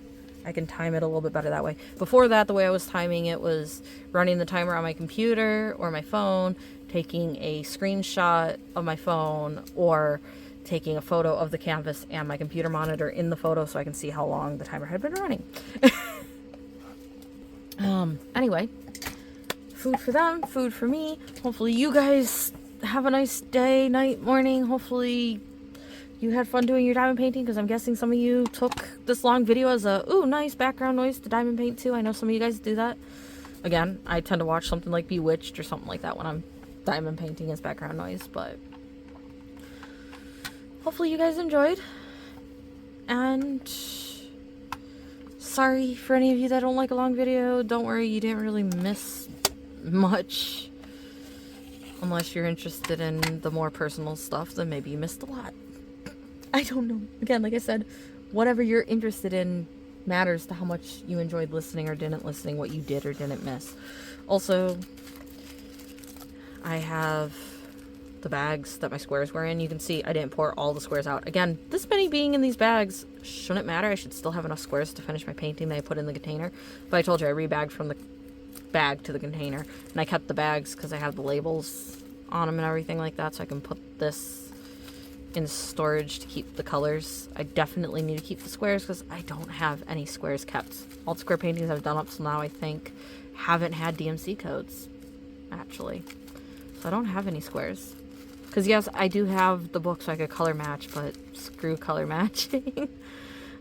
I can time it a little bit better that way. Before that, the way I was timing it was running the timer on my computer or my phone, taking a screenshot of my phone, or taking a photo of the canvas and my computer monitor in the photo so I can see how long the timer had been running. Anyway, food for them, food for me. Hopefully you guys have a nice day, night, morning. Hopefully you had fun doing your diamond painting, because I'm guessing some of you took this long video as a, ooh, nice background noise to diamond paint too. I know some of you guys do that. Again, I tend to watch something like Bewitched or something like that when I'm diamond painting as background noise, but hopefully you guys enjoyed. And sorry for any of you that don't like a long video. Don't worry, you didn't really miss much. Unless you're interested in the more personal stuff, then maybe you missed a lot. I don't know. Again, like I said, whatever you're interested in matters to how much you enjoyed listening or didn't listening, what you did or didn't miss. Also, I have the bags that my squares were in. You can see I didn't pour all the squares out. Again, this many being in these bags shouldn't matter. I should still have enough squares to finish my painting that I put in the container. But I told you I rebagged from the bag to the container. And I kept the bags because I have the labels on them and everything like that, so I can put this in storage to keep the colors. I definitely need to keep the squares because I don't have any squares kept. All the square paintings I've done up till now, I think, haven't had DMC codes, actually. So I don't have any squares. Because yes, I do have the book so I could color match, but screw color matching.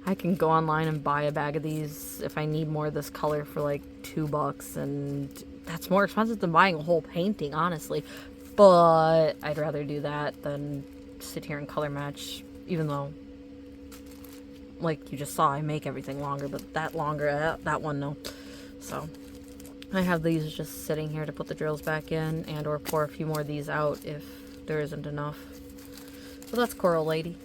I can go online and buy a bag of these if I need more of this color for like $2, and that's more expensive than buying a whole painting, honestly. But I'd rather do that than sit here and color match, even though, like you just saw, I make everything longer, but that one, no. So I have these just sitting here to put the drills back in, and or pour a few more of these out if there isn't enough. So that's Coral Lady.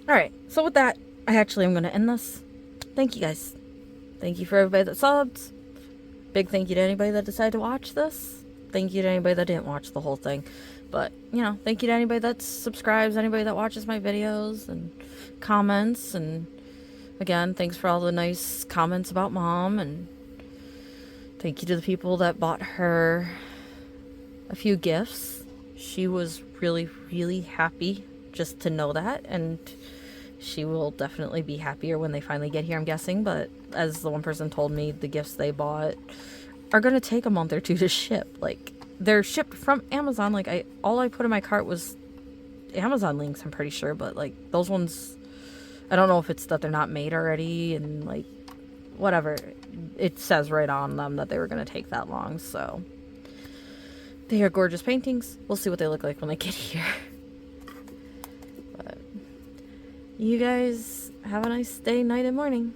Alright, so with that, I actually am going to end this. Thank you guys. Thank you for everybody that subbed. Big thank you to anybody that decided to watch this. Thank you to anybody that didn't watch the whole thing. But, you know, thank you to anybody that subscribes, anybody that watches my videos and comments. And again, thanks for all the nice comments about Mom. And thank you to the people that bought her a few gifts. She was really, really happy just to know that. And she will definitely be happier when they finally get here, I'm guessing. But as the one person told me, the gifts they bought are going to take a month or two to ship. Like, they're shipped from Amazon. Like, all I put in my cart was Amazon links, I'm pretty sure. But, like, those ones, I don't know if it's that they're not made already. And, like, whatever. It says right on them that they were going to take that long. So, they are gorgeous paintings. We'll see what they look like when they get here. But you guys have a nice day, night, and morning.